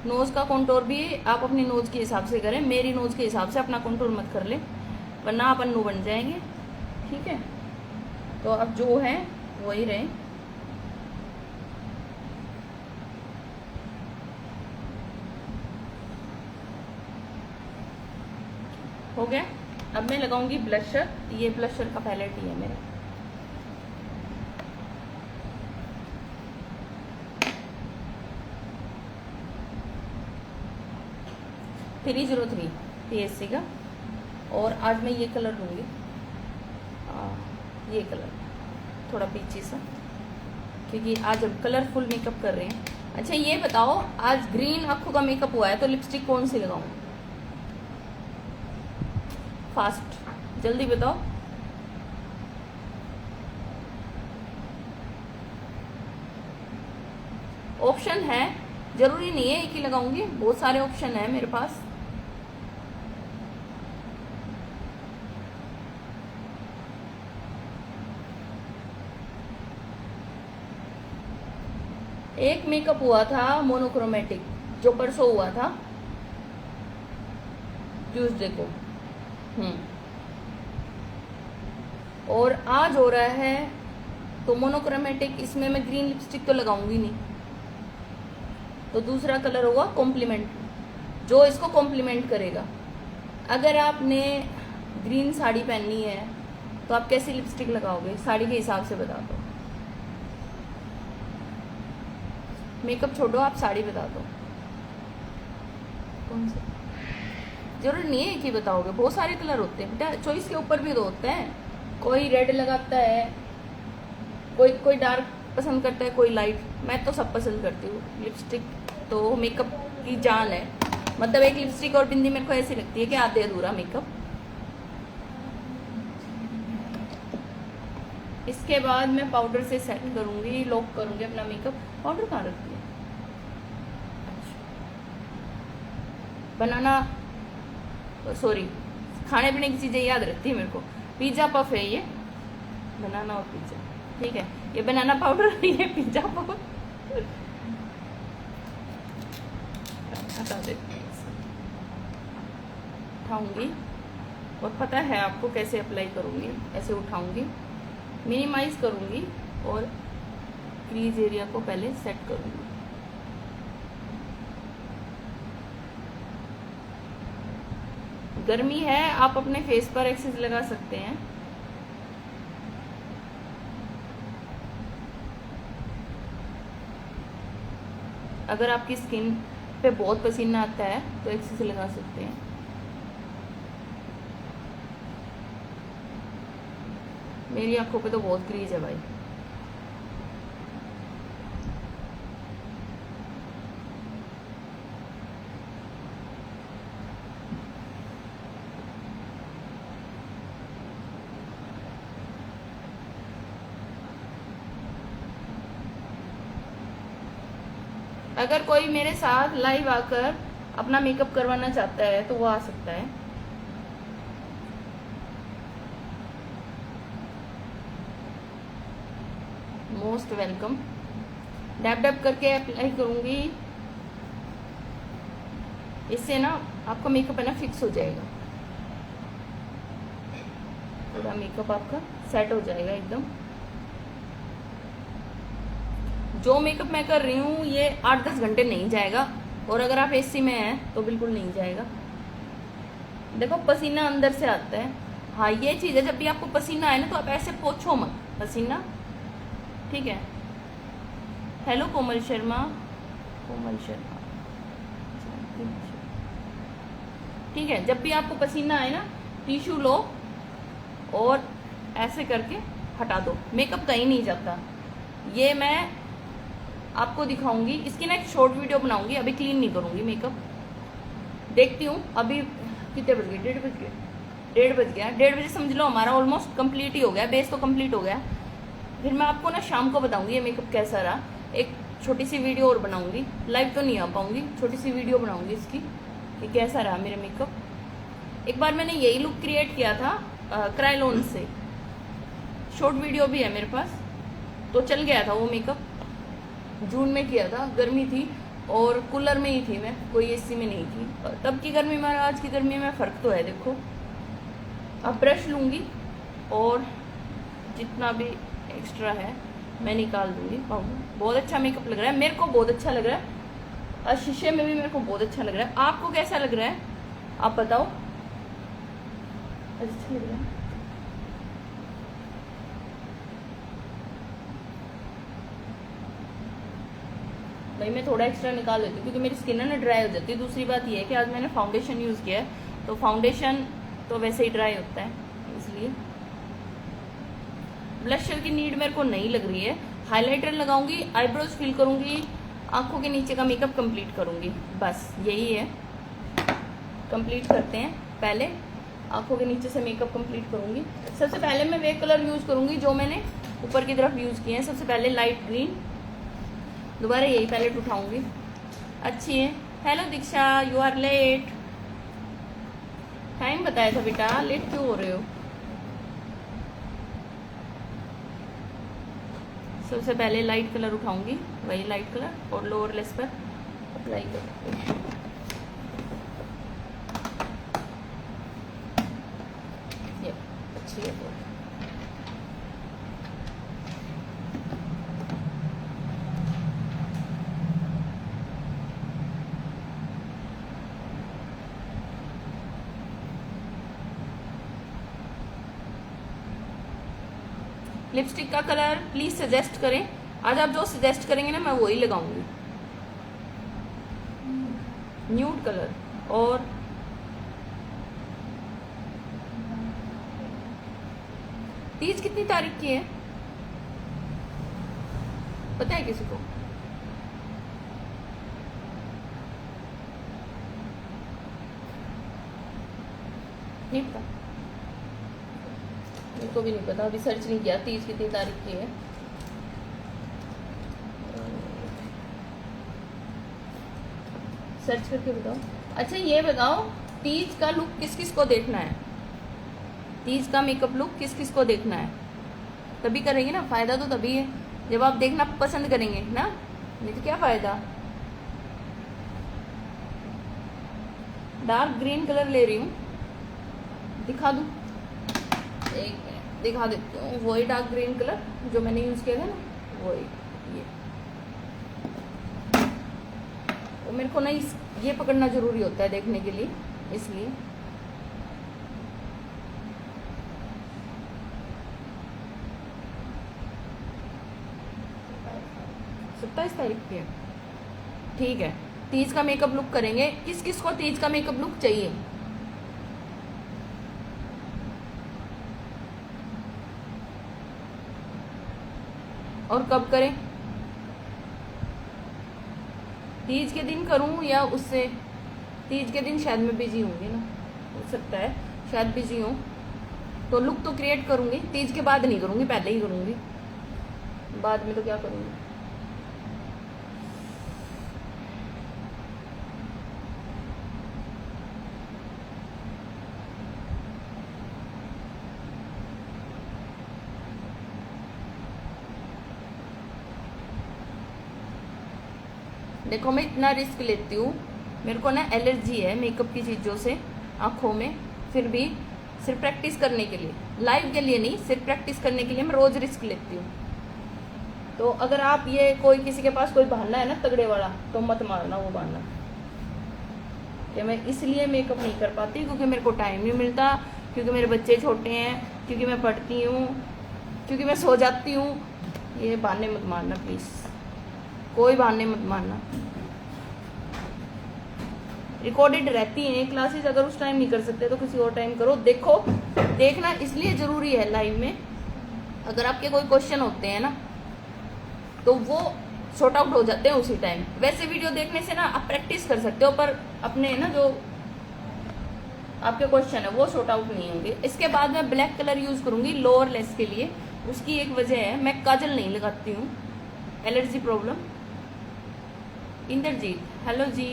नोज का कंटूर भी आप अपनी नोज के हिसाब से करें, मेरी नोज के हिसाब से अपना कंटूर मत कर ले, वरना आप अन्नू बन जाएंगे। ठीक है, तो अब जो है वही रहे। हो गया। अब मैं लगाऊंगी ब्लशर। ये ब्लशर का पैलेट ही है मेरा। थ्री 03 PSC का, और आज मैं ये कलर लूँगी, ये कलर थोड़ा पीची सा, क्योंकि आज हम कलरफुल मेकअप कर रहे हैं। अच्छा ये बताओ, आज ग्रीन आंखों का मेकअप हुआ है तो लिपस्टिक कौन सी लगाऊं? फास्ट, जल्दी बताओ। ऑप्शन है, जरूरी नहीं है एक ही लगाऊंगी, बहुत सारे ऑप्शन है मेरे पास। एक मेकअप हुआ था मोनोक्रोमेटिक, जो परसों हुआ था ट्यूसडे को, और आज हो रहा है तो मोनोक्रोमेटिक। इसमें मैं ग्रीन लिपस्टिक तो लगाऊंगी नहीं, तो दूसरा कलर होगा कॉम्प्लीमेंट, जो इसको कॉम्प्लीमेंट करेगा। अगर आपने ग्रीन साड़ी पहननी है तो आप कैसी लिपस्टिक लगाओगे? साड़ी के हिसाब से बता दो। मेकअप छोड़ो, आप साड़ी बता दो कौन सा। जरूर नहीं है एक ही बताओगे, बहुत सारे कलर होते हैं बेटा, चॉइस के ऊपर भी तो होते हैं। कोई रेड लगाता है, कोई डार्क पसंद करता है, कोई लाइट। मैं तो सब पसंद करती हूँ। लिपस्टिक तो मेकअप की जान है, मतलब एक लिपस्टिक और बिंदी मेरे को ऐसी लगती है कि आधे अधूरा मेकअप। इसके बाद मैं पाउडर से सेट करूंगी, लॉक करूंगी अपना मेकअप। पाउडर कहाँ रखती है? बनाना, सॉरी, खाने पीने की चीजें याद रखती है मेरे को। पिज्जा पफ है ये, बनाना और पिज्जा। ठीक है, ये बनाना पाउडर, ये पिज्जा पाउडर। हटा देती हूँ, उठाऊंगी, और पता है आपको कैसे अप्लाई करूंगी। ऐसे उठाऊंगी, मिनिमाइज करूंगी और क्रीज एरिया को पहले सेट करूंगी। गर्मी है, आप अपने फेस पर एक्सेस लगा सकते हैं। अगर आपकी स्किन पे बहुत पसीना आता है तो एक्सेस लगा सकते हैं। मेरी आंखों पे तो बहुत क्रीज है भाई। अगर कोई मेरे साथ लाइव आकर अपना मेकअप करवाना चाहता है तो वो आ सकता है। Most welcome. डैब डैब करके अप्लाई करूँगी। इससे ना आपका मेकअप है ना फिक्स हो जाएगा, पूरा मेकअप आपका सेट हो जाएगा एकदम। जो मेकअप मैं कर रही हूँ ये 8-10 घंटे नहीं जाएगा, और अगर आप एसी में हैं तो बिल्कुल नहीं जाएगा। देखो पसीना अंदर से आता है। हाँ ये चीज़ है, जब भी आपको पसीना आए ना तो आप ऐसे पोछो मत पसीना, ठीक है। हेलो कोमल शर्मा, कोमल शर्मा, ठीक है। जब भी आपको पसीना आए ना टिश्यू लो और ऐसे करके हटा दो, मेकअप कहीं नहीं जाता। ये मैं आपको दिखाऊंगी, इसकी ना एक शॉर्ट वीडियो बनाऊंगी। अभी क्लीन नहीं करूंगी मेकअप, देखती हूँ अभी कितने बज गए, 1:30 बज गए, 1:30 बज गया। 1:30 बजे समझ लो हमारा ऑलमोस्ट कंप्लीट ही हो गया, बेस तो कंप्लीट हो गया। फिर मैं आपको ना शाम को बताऊंगी ये मेकअप कैसा रहा। एक छोटी सी वीडियो और बनाऊंगी, लाइव तो नहीं आ पाऊंगी, छोटी सी वीडियो बनाऊंगी इसकी कि कैसा रहा मेरा मेकअप। एक बार मैंने यही लुक क्रिएट किया था क्रायोन से, शॉर्ट वीडियो भी है मेरे पास, तो चल गया था वो मेकअप। जून में किया था, गर्मी थी और कूलर में ही थी मैं, कोई एसी में नहीं थी। तब की गर्मी में और आज की गर्मी में फ़र्क तो है। देखो अब ब्रश लूँगी और जितना भी एक्स्ट्रा है मैं निकाल दूँगी पाउडर। बहुत अच्छा मेकअप लग रहा है, मेरे को बहुत अच्छा लग रहा है, और शीशे में भी मेरे को बहुत अच्छा लग रहा है। आपको कैसा लग रहा है आप बताओ। अच्छा लग रहा है। भाई मैं थोड़ा एक्स्ट्रा निकाल लेती हूँ क्योंकि मेरी स्किन है ना ड्राई हो जाती है। दूसरी बात ये है कि आज मैंने फाउंडेशन यूज़ किया है, तो फाउंडेशन तो वैसे ही ड्राई होता है, इसलिए ब्लशर की नीड मेरे को नहीं लग रही है। हाइलाइटर लगाऊंगी, आईब्रोज फिल करूंगी, आंखों के नीचे का मेकअप कंप्लीट करूंगी, बस यही है। कंप्लीट करते हैं, पहले आंखों के नीचे से मेकअप कंप्लीट करूंगी। सबसे पहले मैं वे कलर यूज़ करूंगी जो मैंने ऊपर की तरफ यूज़ किए हैं। सबसे पहले लाइट ग्रीन, दोबारा यही पैलेट उठाऊंगी। अच्छी है। Hello Diksha, you are late. Time बताया था बेटा, लेट क्यों हो रहे हो। सबसे पहले लाइट कलर उठाऊंगी, वही लाइट कलर, और लोअर लेस पर अप्लाई करूंगी। ये अच्छी है बहुत। लिपस्टिक का कलर प्लीज सजेस्ट करें। आज आप जो सजेस्ट करेंगे ना मैं वही लगाऊंगी। न्यूड कलर, और तीज कितनी तारीख की है पता है किसी को? नहीं पता, मेरे को भी नहीं पता, अभी सर्च नहीं किया तीज कितनी तारीख की है। सर्च करके बताओ। अच्छा ये बताओ, तीज का लुक किस किस को देखना है? तीज का मेकअप लुक किस किस को देखना है? तभी करेंगे ना, फायदा तो तभी है जब आप देखना पसंद करेंगे ना, नहीं तो क्या फायदा। डार्क ग्रीन कलर ले रही हूँ, दिखा दूँ, एक मिनट दिखा देती हूँ। वही डार्क ग्रीन कलर जो मैंने यूज़ किया था ना, वही ये। तो मेरे को ना ये पकड़ना जरूरी होता है देखने के लिए, इसलिए। सत्ताईस तारीख की है, ठीक है। तीज का मेकअप लुक करेंगे। किस किस को तीज का मेकअप लुक चाहिए? और कब करें? तीज के दिन करूं या उससे? तीज के दिन शायद मैं बिजी होंगी ना, हो सकता है शायद बिजी हूँ, तो लुक तो क्रिएट करूंगी। तीज के बाद नहीं करूंगी, पहले ही करूंगी, बाद में तो क्या करूंगी। देखो मैं इतना रिस्क लेती हूँ, मेरे को ना एलर्जी है मेकअप की चीज़ों से आँखों में, फिर भी सिर्फ प्रैक्टिस करने के लिए, लाइव के लिए नहीं, सिर्फ प्रैक्टिस करने के लिए मैं रोज़ रिस्क लेती हूँ। तो अगर आप ये कोई किसी के पास कोई बहाना है ना तगड़े वाला, तो मत मारना वो बहाना कि मैं इसलिए मेकअप नहीं कर पाती क्योंकि मेरे को टाइम नहीं मिलता, क्योंकि मेरे बच्चे छोटे हैं, क्योंकि मैं पढ़ती हूँ, क्योंकि मैं सो जाती हूँ। ये बहाने मत मारना प्लीज़, कोई बहाने मत मारना। रिकॉर्डेड रहती हैं क्लासेस, अगर उस टाइम नहीं कर सकते तो किसी और टाइम करो। देखो देखना इसलिए ज़रूरी है लाइव में, अगर आपके कोई क्वेश्चन होते हैं ना तो वो सॉर्ट आउट हो जाते हैं उसी टाइम। वैसे वीडियो देखने से ना आप प्रैक्टिस कर सकते हो, पर अपने ना जो आपके क्वेश्चन है वो सॉर्ट आउट नहीं होंगे। इसके बाद मैं ब्लैक कलर यूज़ करूँगी लोअर लेस के लिए। उसकी एक वजह है, मैं काजल नहीं लगाती हूँ, एलर्जी प्रॉब्लम। इंद्रजीत हेलो जी,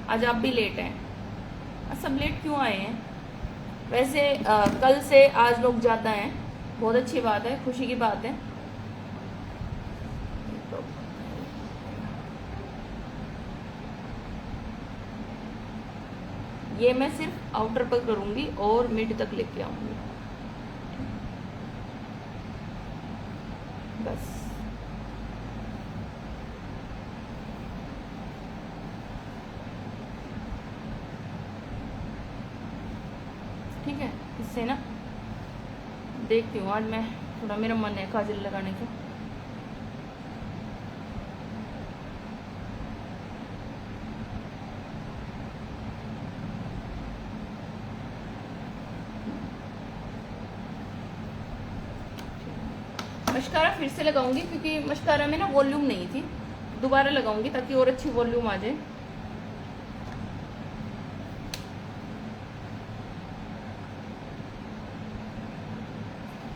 आज आप भी लेट हैं। सब लेट क्यों आए हैं? वैसे कल से आज लोग ज़्यादा हैं, बहुत अच्छी बात है, खुशी की बात है। ये मैं सिर्फ आउटर पर करूँगी और मिड तक लेके आऊँगी बस। ठीक है, इससे ना देखती हूँ, आज मैं थोड़ा मेरा मन है काजल लगाने का। मस्कारा फिर से लगाऊंगी क्योंकि मस्कारा में ना वॉल्यूम नहीं थी, दोबारा लगाऊंगी ताकि और अच्छी वॉल्यूम आ जाए।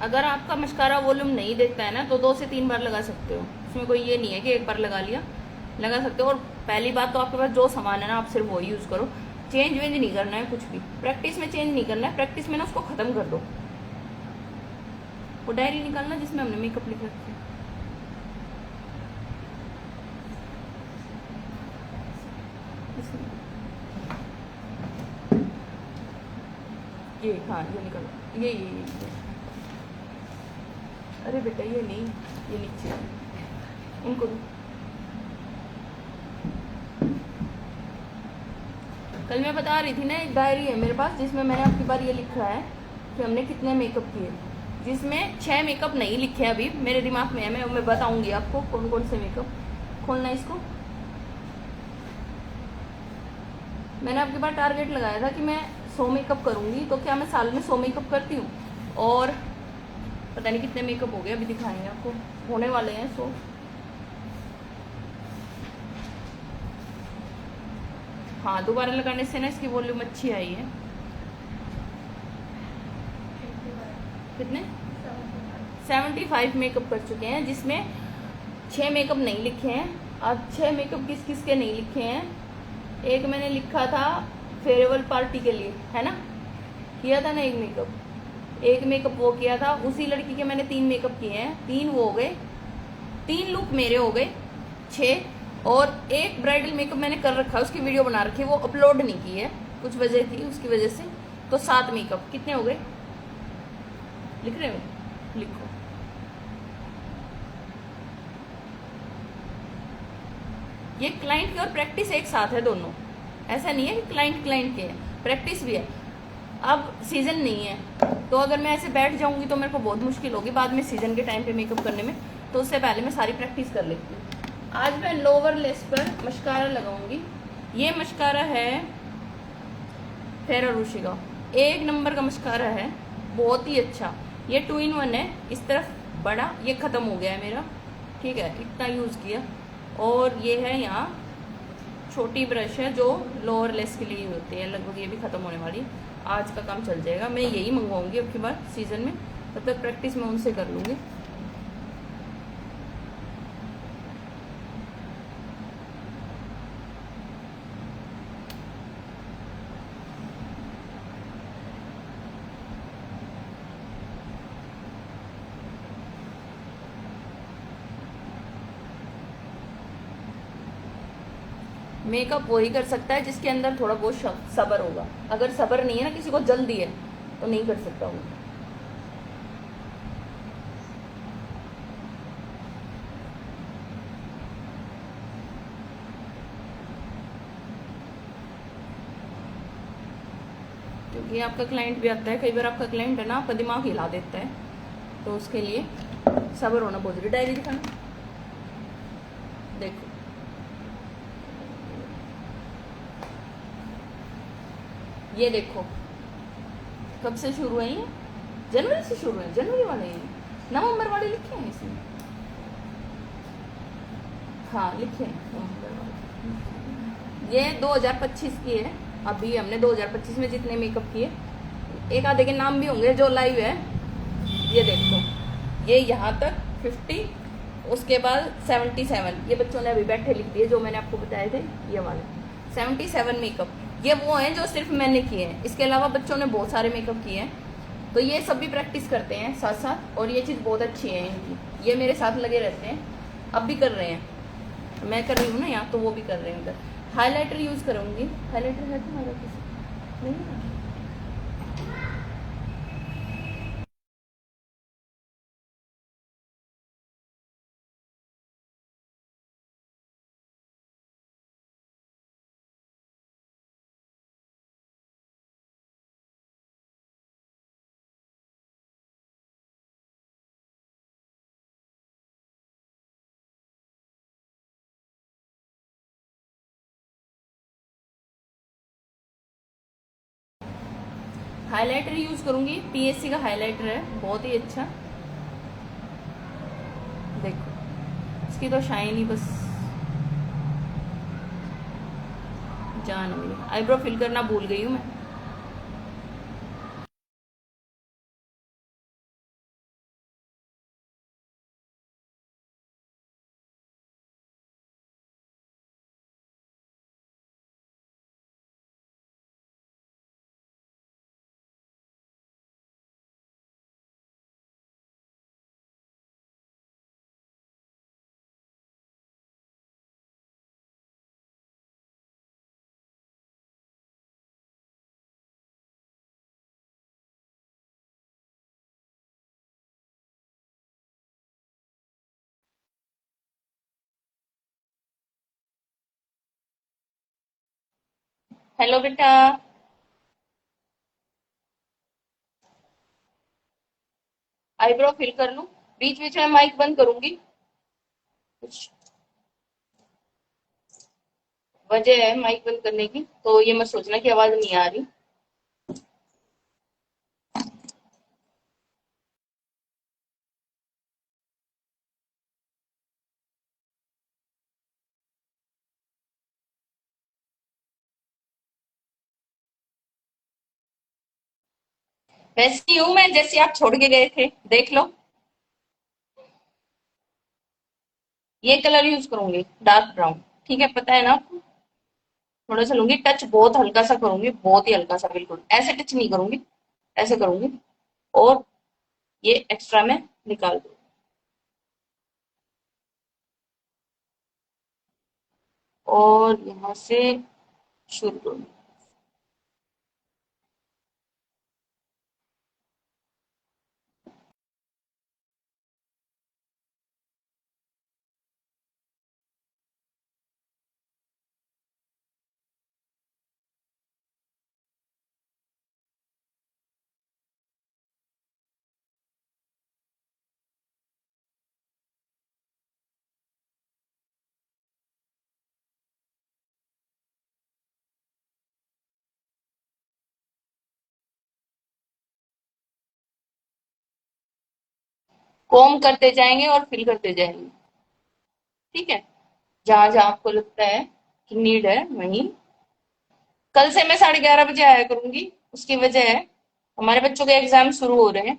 अगर आपका मस्कारा वॉल्यूम नहीं देखता है ना तो 2 से 3 बार लगा सकते हो, उसमें कोई ये नहीं है कि एक बार लगा लिया, लगा सकते हो। और पहली बात तो आपके पास जो सामान है ना आप सिर्फ वही यूज़ करो, चेंज वेंज नहीं करना है कुछ भी, प्रैक्टिस में चेंज नहीं करना है, प्रैक्टिस में ना उसको ख़त्म कर दो। वो डायरी निकालना जिसमें हमने मेकअप लिख रखे हैं, ये हाँ ये निकालो, ये अरे बेटा ये नहीं, ये नीचे उनको दो। कल मैं बता रही थी ना, एक डायरी है मेरे पास जिसमें मैंने आपकी बार ये लिखा है कि हमने कितने मेकअप किए, जिसमें 6 मेकअप नहीं लिखे अभी मेरे दिमाग में है, मैं बताऊंगी आपको कौन कौन से मेकअप। खोलना इसको। मैंने आपके पास टारगेट लगाया था कि मैं 100 मेकअप करूंगी, तो क्या मैं साल में 100 मेकअप करती हूँ? और पता नहीं कितने मेकअप हो गए, अभी दिखाएंगे आपको, होने वाले हैं 100। हाँ दोबारा लगाने से ना इसकी वॉल्यूम अच्छी आई है। कितने? 75 मेकअप कर चुके हैं, जिसमें 6 मेकअप नहीं लिखे हैं। अब 6 मेकअप किस किस के नहीं लिखे हैं? एक मैंने लिखा था फेयरवेल पार्टी के लिए, है ना, किया था ना एक मेकअप वो किया था। उसी लड़की के मैंने 3 मेकअप किए हैं, 3 वो हो गए, 3 लुक मेरे हो गए 6। और एक ब्राइडल मेकअप मैंने कर रखा है, उसकी वीडियो बना रखी है, वो अपलोड नहीं की है, कुछ वजह थी उसकी वजह से। तो 7 मेकअप कितने हो गए? लिख रहे हो? लिखो। ये क्लाइंट की और प्रैक्टिस एक साथ है दोनों, ऐसा नहीं है कि क्लाइंट के है, प्रैक्टिस भी है। अब सीजन नहीं है तो अगर मैं ऐसे बैठ जाऊंगी तो मेरे को बहुत मुश्किल होगी बाद में सीजन के टाइम पे मेकअप करने में, तो उससे पहले मैं सारी प्रैक्टिस कर लेती हूँ। आज मैं लोअर लेस पर मस्कारा लगाऊंगी। ये मस्कारा है फेरा रूशी का, 1 नंबर का मस्कारा है, बहुत ही अच्छा। ये 2 in 1 है, इस तरफ बड़ा, ये ख़त्म हो गया है मेरा, ठीक है, इतना यूज़ किया। और ये है यहाँ छोटी ब्रश है जो लोअर लेस के लिए होती है, लगभग ये भी ख़त्म होने वाली, आज का काम चल जाएगा। मैं यही मंगवाऊंगी अब की बार सीज़न में, तब तक प्रैक्टिस मैं उनसे कर लूँगी। मेकअप वही कर सकता है जिसके अंदर थोड़ा बहुत सब्र होगा। अगर सब्र नहीं है ना, किसी को जल्दी है, तो नहीं कर सकता वो। क्योंकि आपका क्लाइंट भी आता है, कई बार आपका क्लाइंट है ना आपका दिमाग हिला देता है, तो उसके लिए सब्र होना बहुत जरूरी। डायरी दिखाना, देखो ये देखो कब से शुरू है ये, जनवरी से शुरू है, जनवरी वाले ये नवंबर वाले लिखे हैं इसमें, हाँ लिखे हैं नवंबर वाले। ये 2025 की है, अभी हमने 2025 में जितने मेकअप किए, एक आधे के नाम भी होंगे जो लाइव है। ये देखो, ये यहाँ तक 50, उसके बाद 77, ये बच्चों ने अभी बैठे लिख दिए जो मैंने आपको बताए थे, ये वाले 77 मेकअप। ये वो हैं जो सिर्फ मैंने किए हैं, इसके अलावा बच्चों ने बहुत सारे मेकअप किए हैं। तो ये सब भी प्रैक्टिस करते हैं साथ साथ, और ये चीज़ बहुत अच्छी है इनकी, ये मेरे साथ लगे रहते हैं, अब भी कर रहे हैं। मैं कर रही हूँ ना यहाँ, तो वो भी कर रहे हैं उधर। हाइलाइटर यूज़ करूँगी, हाइलाइटर है तुम्हारा किसी नहीं है? हाइलाइटर यूज़ करूँगी, पीएससी का हाइलाइटर है, बहुत ही अच्छा। देखो इसकी तो शाइन ही बस जान है मेरी। आईब्रो फिल करना भूल गई हूँ मैं। हेलो बेटा, आईब्रो फिल कर लूँ, बीच बीच में माइक बंद करूंगी, कुछ वजह है माइक बंद करने की, तो ये मत सोचना कि आवाज नहीं आ रही। वैसी हूँ मैं जैसे आप छोड़ के गए थे, देख लो। ये कलर यूज करूंगी, डार्क ब्राउन, ठीक है, पता है ना आपको। थोड़ा सा लूंगी, टच बहुत हल्का सा करूंगी, बहुत ही हल्का सा, बिल्कुल ऐसे टच नहीं करूंगी, ऐसे करूंगी। और ये एक्स्ट्रा में निकाल दूँ, और यहाँ से शुरू करूंगी। कोम करते जाएंगे और फिल करते जाएंगे, ठीक है। जहां जहां आपको लगता है कि नीड है वहीं। कल से मैं 11:30 बजे आया करूंगी, उसकी वजह है हमारे बच्चों के एग्जाम शुरू हो रहे हैं,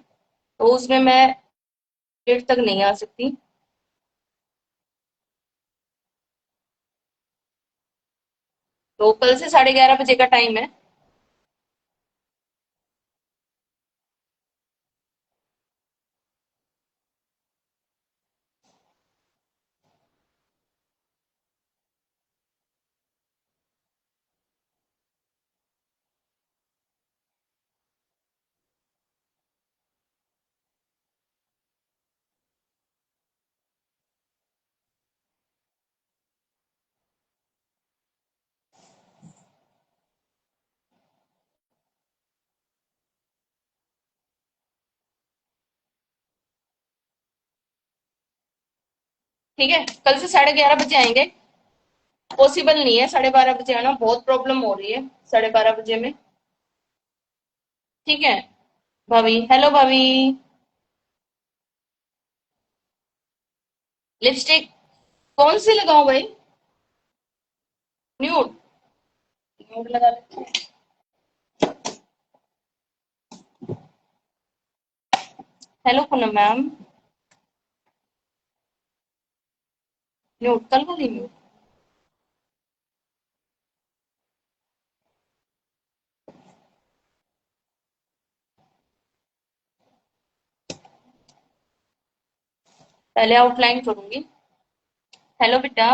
तो उसमें मैं लेट तक नहीं आ सकती। तो कल से 11:30 बजे का टाइम है। ठीक है, कल से 11:30 बजे आएंगे। पॉसिबल नहीं है 12:30 बजे आना, बहुत प्रॉब्लम हो रही है 12:30 बजे में। ठीक है। भाभी, हेलो भाभी। लिपस्टिक कौन सी लगाऊं भाई? न्यूड? न्यूड लगा लेते हैं। Hello Poonam ma'am. न्यूड, कल वाली न्यूड। पहले आउटलाइन करूंगी। हेलो बेटा।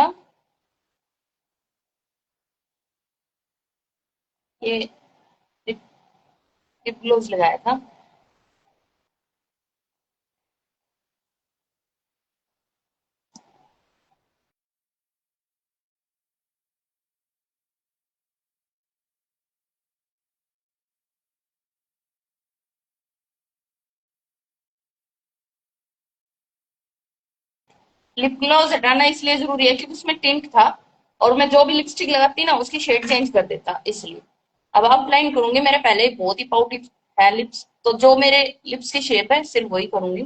ये लिप लिप ग्लोज लगाया था। लिप ग्लोज हटाना इसलिए जरूरी है क्योंकि उसमें टिंट था, और मैं जो भी लिपस्टिक लगाती ना उसकी शेड चेंज कर देता, इसलिए। अब आउटलाइन करूंगी, मेरे पहले ही बहुत ही पाउटी है लिप्स, तो जो मेरे लिप्स की शेप है सिर्फ वही करूंगी।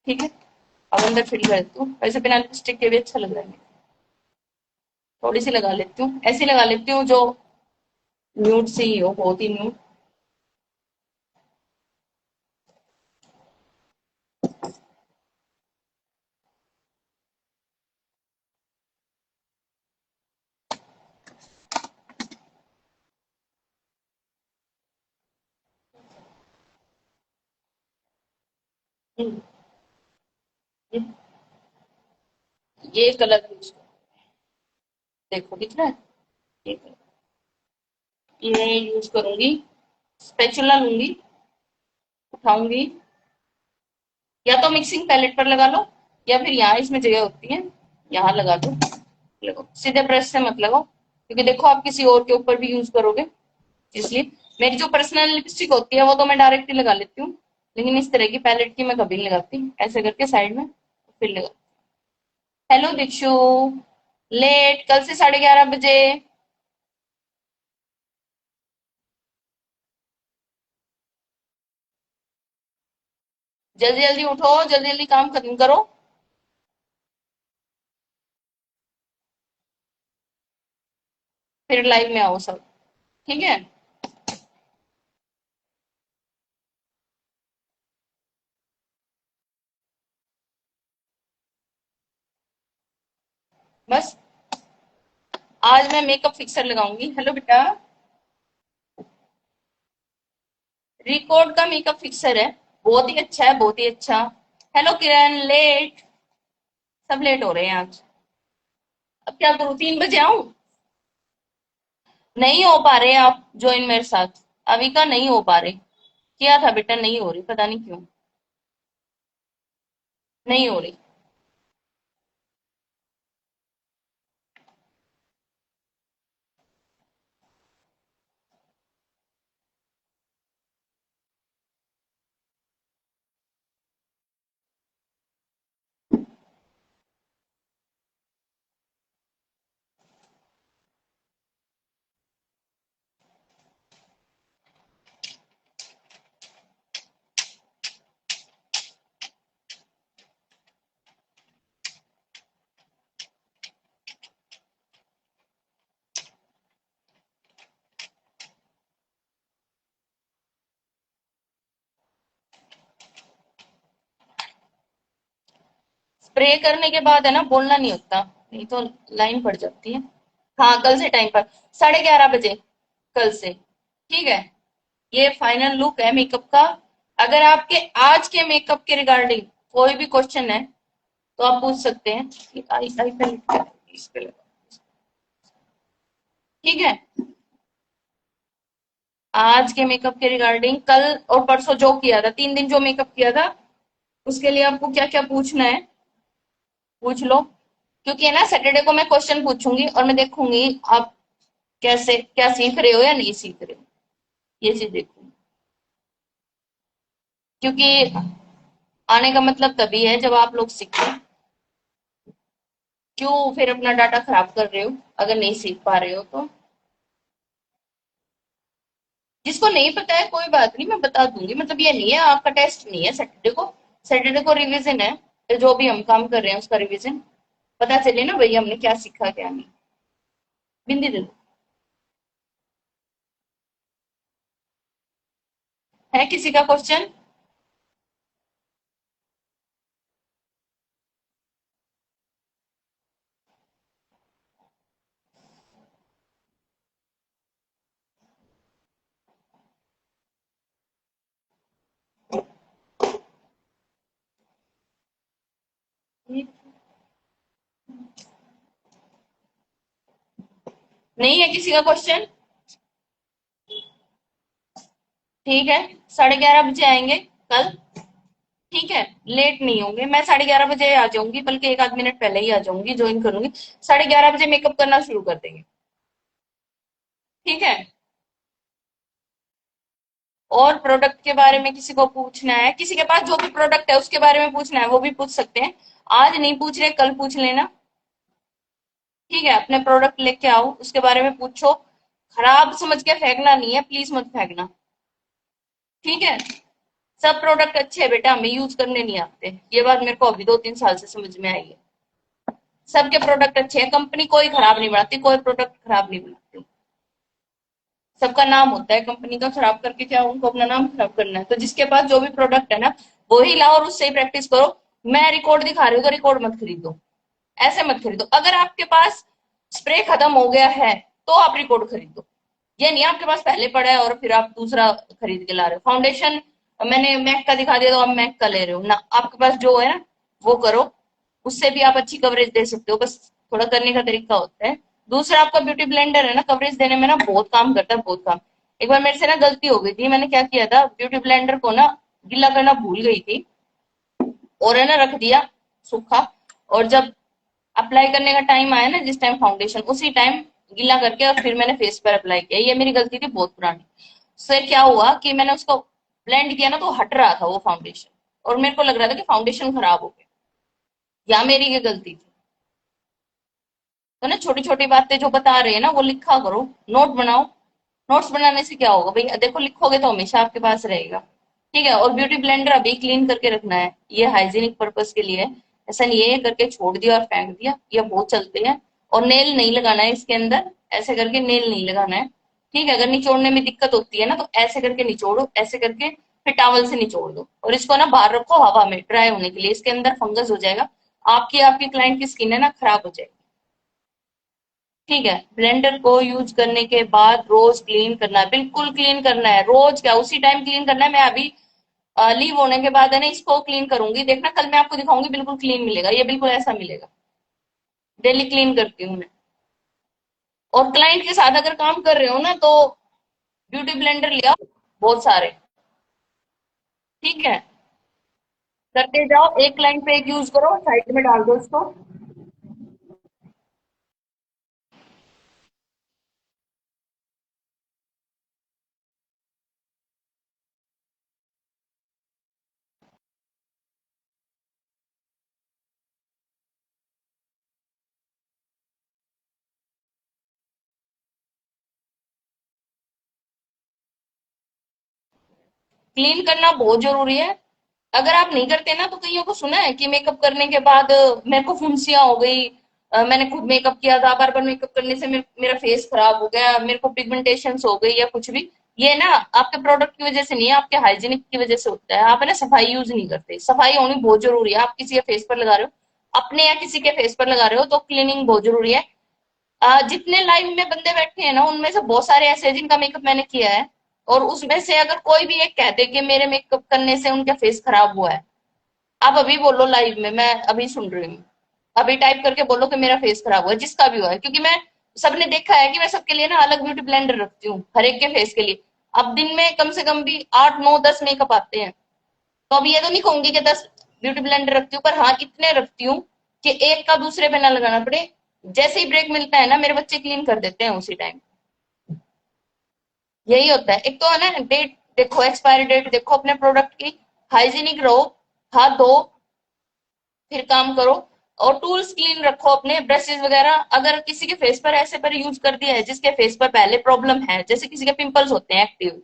ठीक है। अब अंदर फिल कर देती हूँ, वैसे बिना लिपस्टिक के भी अच्छा लग रहा है। थोड़ी सी लगा लेती हूँ, ऐसी लगा लेती हूँ जो न्यूड से ही हो, बहुत ही न्यूड। ये कलर यूज, देखो दिख रहा है, ये कलर ये यूज करूंगी। स्पेचुला लूंगी, उठाऊंगी, या तो मिक्सिंग पैलेट पर लगा लो, या फिर यहाँ इसमें जगह होती है, यहाँ लगा दो। लगाओ, सीधे ब्रश से मत लगाओ, क्योंकि देखो आप किसी और के ऊपर भी यूज करोगे, इसलिए। मेरी जो पर्सनल लिपस्टिक होती है वो तो मैं डायरेक्ट ही लगा लेती हूँ, लेकिन इस तरह की पैलेट की मैं कभी नहीं लगाती, ऐसे करके साइड में फिर लगा। हेलो दीक्षु। लेट, कल से 11:30 बजे। जल्दी जल्दी उठो, जल्दी जल्दी काम खत्म करो। फिर लाइव में आओ सब। ठीक है। बस, आज मैं मेकअप फिक्सर लगाऊंगी। हेलो बेटा। रिकॉर्ड का मेकअप फिक्सर है, बहुत ही अच्छा है, बहुत ही अच्छा। हेलो किरण, लेट, सब लेट हो रहे हैं आज। अब क्या करूं, 3 बजे आऊं? नहीं हो पा रहे आप ज्वाइन मेरे साथ। अभी का नहीं हो पा रहे, किया था बेटा, नहीं हो रही, पता नहीं क्यों नहीं हो रही। स्प्रे करने के बाद है ना, बोलना नहीं होता, नहीं तो लाइन पड़ जाती है। हाँ, कल से टाइम पर 11:30 बजे, कल से। ठीक है। ये फाइनल लुक है मेकअप का। अगर आपके आज के मेकअप के रिगार्डिंग कोई भी क्वेश्चन है तो आप पूछ सकते हैं। आई आई पे लिख के, इस पे लगा। ठीक है। आज के मेकअप के रिगार्डिंग कल और परसों जो किया था, 3 दिन जो मेकअप किया था, उसके लिए आपको क्या क्या पूछना है पूछ लो। क्योंकि है ना, सैटरडे को मैं क्वेश्चन पूछूंगी और मैं देखूंगी आप कैसे, क्या सीख रहे हो या नहीं सीख रहे हो, ये चीज देखो। क्योंकि आने का मतलब तभी है जब आप लोग सीखें। क्यों फिर अपना डाटा खराब कर रहे हो अगर नहीं सीख पा रहे हो तो। जिसको नहीं पता है कोई बात नहीं, मैं बता दूंगी, मतलब ये नहीं है आपका टेस्ट नहीं है सैटरडे को। सैटरडे को रिवीजन है, तो जो भी हम काम कर रहे हैं उसका रिवीजन, पता चले ना भैया हमने क्या सीखा क्या नहीं। बिंदी दे दो। है किसी का क्वेश्चन? नहीं है किसी का क्वेश्चन? ठीक है, 11:30 बजे आएंगे कल। ठीक है, लेट नहीं होंगे, मैं 11:30 बजे आ जाऊंगी, बल्कि एक आध मिनट पहले ही आ जाऊंगी, ज्वाइन करूंगी। 11:30 बजे मेकअप करना शुरू कर देंगे। ठीक है। और प्रोडक्ट के बारे में किसी को पूछना है, किसी के पास जो भी प्रोडक्ट है उसके बारे में पूछना है वो भी पूछ सकते हैं। आज नहीं पूछ रहे कल पूछ लेना। ठीक है, अपने प्रोडक्ट लेके आओ, उसके बारे में पूछो। खराब समझ के फेंकना नहीं है, प्लीज मत फेंकना। ठीक है। सब प्रोडक्ट अच्छे है बेटा, हमें यूज करने नहीं आते, ये बात मेरे को अभी 2-3 साल से समझ में आई है। सबके प्रोडक्ट अच्छे हैं, कंपनी कोई खराब नहीं बनाती, कोई प्रोडक्ट खराब नहीं बनाती। सबका नाम होता है, कंपनी का खराब करके क्या उनको अपना नाम खराब करना है? तो जिसके पास जो भी प्रोडक्ट है ना, वो ही लाओ और उससे ही प्रैक्टिस करो। मैं रिकॉर्ड दिखा रही हूँ तो रिकॉर्ड मत खरीदो, ऐसे मत खरीदो। अगर आपके पास स्प्रे खत्म हो गया है तो आप रिकॉर्ड खरीदो। ये नहीं आपके पास पहले पड़ा है और फिर आप दूसरा खरीद के ला रहे हो। फाउंडेशन मैंने मैक का दिखा दिया तो आप मैक का ले रहे हो ना, आपके पास जो है ना वो करो। उससे भी आप अच्छी कवरेज दे सकते हो, बस थोड़ा करने का तरीका होता है। दूसरा आपका ब्यूटी ब्लेंडर है ना, कवरेज देने में ना बहुत काम करता है, बहुत काम। एक बार मेरे से ना गलती हो गई थी, मैंने क्या किया था, ब्यूटी ब्लेंडर को ना गीला करना भूल गई थी, और है ना रख दिया सूखा। और जब अप्लाई करने का टाइम आया ना, जिस टाइम फाउंडेशन, उसी टाइम गीला करके और फिर मैंने फेस पर अप्लाई किया। ये मेरी गलती थी बहुत पुरानी। उससे क्या हुआ कि मैंने उसको ब्लेंड किया ना तो हट रहा था वो फाउंडेशन, और मेरे को लग रहा था कि फाउंडेशन खराब हो गया, या मेरी ये गलती थी। तो ना छोटी छोटी बातें जो बता रहे हैं ना वो लिखा करो, नोट बनाओ। नोट्स बनाने से क्या होगा भैया, देखो लिखोगे तो हमेशा आपके पास रहेगा। ठीक है। और ब्यूटी ब्लेंडर अभी क्लीन करके रखना है, ये हाइजीनिक पर्पस के लिए है। ऐसा नहीं है करके छोड़ दिया और फेंक दिया, ये बहुत चलते हैं। और नेल नहीं लगाना है इसके अंदर, ऐसे करके नेल नहीं लगाना है। ठीक है, अगर निचोड़ने में दिक्कत होती है ना तो ऐसे करके निचोड़ो, ऐसे करके फिर टॉवल से निचोड़ दो, और इसको ना बाहर रखो हवा में ड्राई होने के लिए, इसके अंदर फंगस हो जाएगा। आपकी आपकी क्लाइंट की स्किन है ना खराब हो जाएगी। ठीक है। ब्लेंडर को यूज करने के बाद रोज क्लीन करना है, बिल्कुल क्लीन करना है, रोज क्या उसी टाइम क्लीन करना है। मैं अभी लीव होने के बाद है ना इसको क्लीन करूंगी, देखना कल मैं आपको दिखाऊंगी, बिल्कुल क्लीन मिलेगा, ये बिल्कुल ऐसा मिलेगा। डेली क्लीन करती हूँ मैं। और क्लाइंट के साथ अगर काम कर रहे हो ना तो ब्यूटी ब्लेंडर ले आओ, बहुत सारे। ठीक है, करते जाओ, एक क्लाइंट पे एक यूज करो, साइड में डाल दो उसको। क्लीन करना बहुत जरूरी है। अगर आप नहीं करते ना तो कईयों को सुना है कि मेकअप करने के बाद मेरे को फुंसियां हो गई, मैंने खुद मेकअप किया था, बार बार मेकअप करने से मेरा फेस खराब हो गया, मेरे को पिगमेंटेशन हो गई या कुछ भी। ये ना आपके प्रोडक्ट की वजह से नहीं है, आपके हाइजीनिक की वजह से होता है। आप है ना सफाई यूज नहीं करते, सफाई होनी बहुत जरूरी है। आप किसी के फेस पर लगा रहे हो, अपने या किसी के फेस पर लगा रहे हो, तो क्लीनिंग बहुत जरूरी है। जितने लाइव में बंदे बैठे हैं ना उनमें से बहुत सारे ऐसे हैं जिनका मेकअप मैंने किया है, और उसमें से अगर कोई भी एक कहते कि मेरे मेकअप करने से उनका फेस खराब हुआ है, आप अभी बोलो लाइव में, मैं अभी सुन रही हूँ। अभी टाइप करके बोलो कि मेरा फेस खराब हुआ है, जिसका भी हुआ है, क्योंकि मैं सबने देखा है कि मैं सबके लिए ना अलग ब्यूटी ब्लेंडर रखती हूँ, हर एक के फेस के लिए। अब दिन में कम से कम भी 8 9 10 मेकअप आते हैं। तो अब ये तो नहीं कहूंगी कि 10 ब्यूटी ब्लेंडर रखती हूँ, पर हाँ इतने रखती हूँ कि एक का दूसरे पे ना लगाना पड़े। जैसे ही ब्रेक मिलता है ना मेरे बच्चे क्लीन कर देते हैं उसी टाइम। यही होता है। एक तो है ना, डेट देखो, एक्सपायरी डेट देखो अपने प्रोडक्ट की, हाइजीनिक रहो, हाथ धो, फिर काम करो। और टूल्स क्लीन रखो अपने, ब्रशेस वगैरह। अगर किसी के फेस पर ऐसे पर यूज कर दिया है जिसके फेस पर पहले प्रॉब्लम है, जैसे किसी के पिंपल्स होते हैं एक्टिव।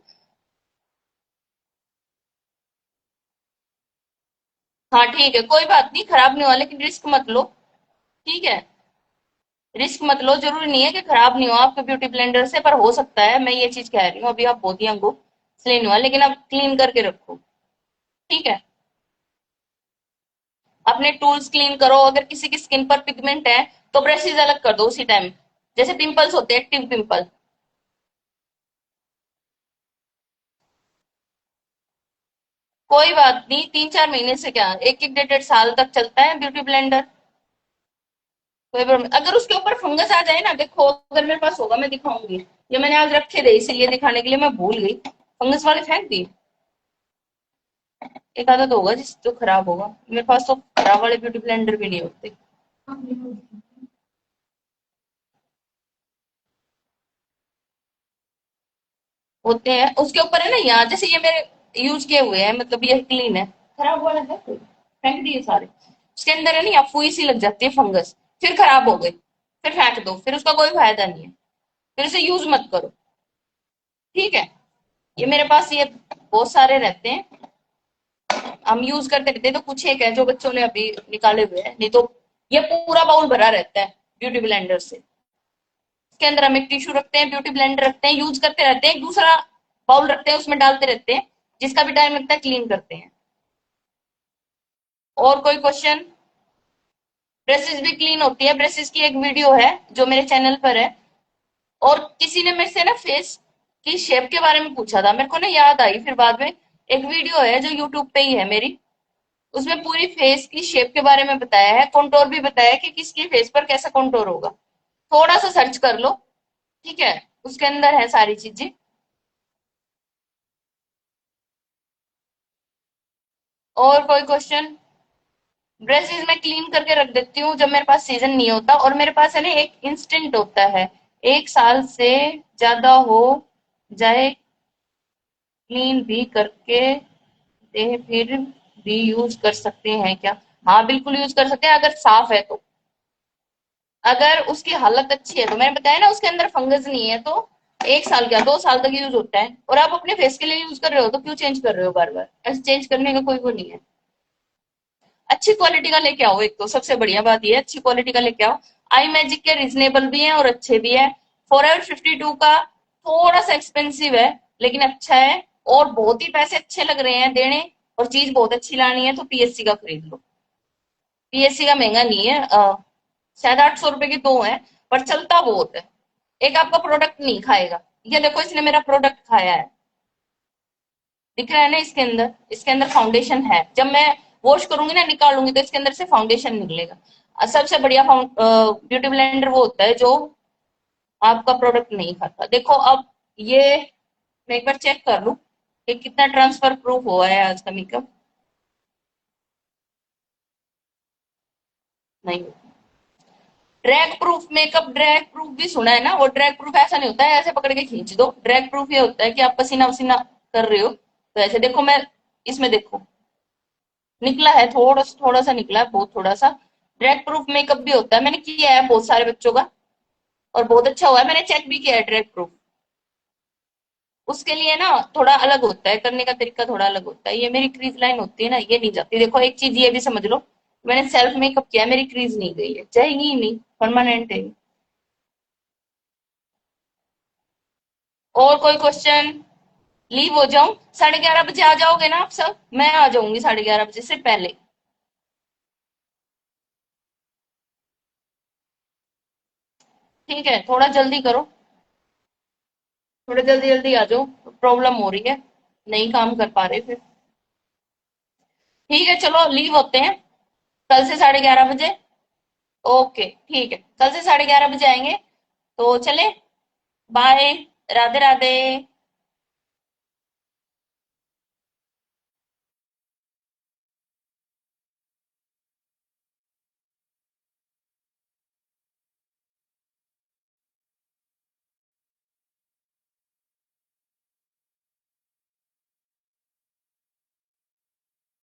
हाँ ठीक है, कोई बात नहीं, खराब नहीं हुआ, लेकिन रिस्क मत लो। ठीक है, रिस्क मत लो। जरूरी नहीं है कि खराब नहीं हो आपके ब्यूटी ब्लेंडर से, पर हो सकता है, मैं ये चीज कह रही हूँ। अभी आप बहुत यंग हो, इसलिए नहीं हुआ, लेकिन आप क्लीन करके रखो। ठीक है, अपने टूल्स क्लीन करो। अगर किसी की स्किन पर पिगमेंट है तो ब्रशेज अलग कर दो उसी टाइम। जैसे पिंपल्स होते हैं, एक्टिव पिंपल, कोई बात नहीं, 3-4 महीने से क्या, 1-1 डेढ़-डेढ़ साल तक चलता है ब्यूटी ब्लेंडर। कोई प्रॉब्लम, अगर उसके ऊपर फंगस आ जाए ना, देखो अगर मेरे पास होगा मैं दिखाऊंगी। ये मैंने आज रखे थे इसीलिए दिखाने के लिए, मैं भूल गई। फंगस वाले फेंक दिए। एक आधा तो होगा जिस जो खराब होगा। मेरे पास तो खराब वाले ब्यूटी ब्लेंडर भी नहीं होते। होते हैं उसके ऊपर है ना, यहाँ जैसे ये मेरे यूज किए हुए हैं, मतलब ये क्लीन है। खराब वाला है कोई, फेंक दिए सारे। उसके अंदर है ना, या फुई सी लग जाती है फंगस, फिर खराब हो गए, फिर फेंक दो, फिर उसका कोई फायदा नहीं है। फिर इसे यूज मत करो। ठीक है, ये मेरे पास ये बहुत सारे रहते हैं, हम यूज करते रहते हैं। तो कुछ एक है जो बच्चों ने अभी निकाले हुए हैं, नहीं तो ये पूरा बाउल भरा रहता है ब्यूटी ब्लेंडर से। इसके अंदर हम एक टिश्यू रखते हैं, ब्यूटी ब्लेंडर रखते हैं, यूज करते रहते हैं, एक दूसरा बाउल रखते हैं, उसमें डालते रहते हैं, जिसका भी टाइम लगता है क्लीन करते हैं। और कोई क्वेश्चन? ब्रशेस भी क्लीन होती है, ब्रशेस की एक वीडियो है जो मेरे चैनल पर है। और किसी ने मेरे से ना फेस की शेप के बारे में पूछा था, मेरे को ना याद आई फिर बाद में। एक वीडियो है जो यूट्यूब पे ही है मेरी, उसमें पूरी फेस की शेप के बारे में बताया है, कॉन्टोर भी बताया है कि किसकी फेस पर कैसा कॉन्टोर होगा। थोड़ा सा सर्च कर लो। ठीक है, उसके अंदर है सारी चीजें। और कोई क्वेश्चन? ब्रशेज मैं क्लीन करके रख देती हूँ जब मेरे पास सीजन नहीं होता। और मेरे पास है ना एक इंस्टेंट होता है, 1 साल से ज्यादा हो जाए, क्लीन भी करके दे, फिर भी यूज कर सकते हैं क्या? हाँ बिल्कुल यूज कर सकते हैं, अगर साफ है तो। अगर उसकी हालत अच्छी है तो, मैंने बताया ना उसके अंदर फंगस नहीं है, तो 1 साल क्या 2 साल तक यूज होता है। और आप अपने फेस के लिए यूज कर रहे हो तो क्यों चेंज कर रहे हो बार बार? ऐसे चेंज करने का कोई वो नहीं है। अच्छी क्वालिटी का लेके आओ, एक तो सबसे बढ़िया बात ये है, अच्छी क्वालिटी का लेके आओ। आई मैजिक के रिजनेबल भी हैं और अच्छे भी है। Forever 52 का थोड़ा सा एक्सपेंसिव है, लेकिन अच्छा है। और बहुत ही पैसे अच्छे लग रहे हैं देने, और चीज बहुत अच्छी लानी है तो पीएससी का खरीद लो। पीएससी का महंगा नहीं है, शायद 800 रुपए की दो है, पर चलता बहुत है। एक आपका प्रोडक्ट नहीं खाएगा। ये देखो, इसने मेरा प्रोडक्ट खाया है, दिख रहा है ना? इसके अंदर फाउंडेशन है। जब मैं वॉश करूंगी ना, निकालूंगी, तो इसके अंदर से फाउंडेशन निकलेगा। सबसे बढ़िया ब्यूटी ब्लेंडर वो होता है जो आपका प्रोडक्ट नहीं खाता। देखो अब ये, मैं एक बार चेक कर लूं कि कितना ट्रांसफर प्रूफ हुआ है आज का मेकअप। नहीं, drag proof makeup, drag proof भी सुना है ना? वो ड्रैग प्रूफ ऐसा नहीं होता है ऐसे पकड़ के खींच दो। ड्रैग प्रूफ ये होता है कि आप पसीना वसीना कर रहे हो तो ऐसे देखो, मैं इसमें देखो निकला है, थोड़ा थोड़ा सा निकला है, बहुत थोड़ा सा। ड्रैग प्रूफ मेकअप भी होता है, मैंने किया है बहुत सारे बच्चों का, और बहुत अच्छा हुआ है, मैंने चेक भी किया है ड्रैग प्रूफ। उसके लिए ना थोड़ा अलग होता है, करने का तरीका थोड़ा अलग होता है। ये मेरी क्रीज लाइन होती है ना, ये नहीं जाती। देखो एक चीज ये भी समझ लो, मैंने सेल्फ मेकअप किया है, मेरी क्रीज नहीं गई है, जाएगी ही नहीं, परमानेंट है। और कोई क्वेश्चन? लीव हो जाऊं? 11:30 बजे आ जाओगे ना आप सब? मैं आ जाऊंगी 11:30 बजे से पहले। ठीक है, थोड़ा जल्दी करो, थोड़ा जल्दी जल्दी आ जाओ, प्रॉब्लम हो रही है, नहीं काम कर पा रहे फिर। ठीक है, चलो लीव होते हैं कल से 11:30 बजे। ओके ठीक है, कल से 11:30 बजे आएंगे, तो चले। बाय। राधे राधे।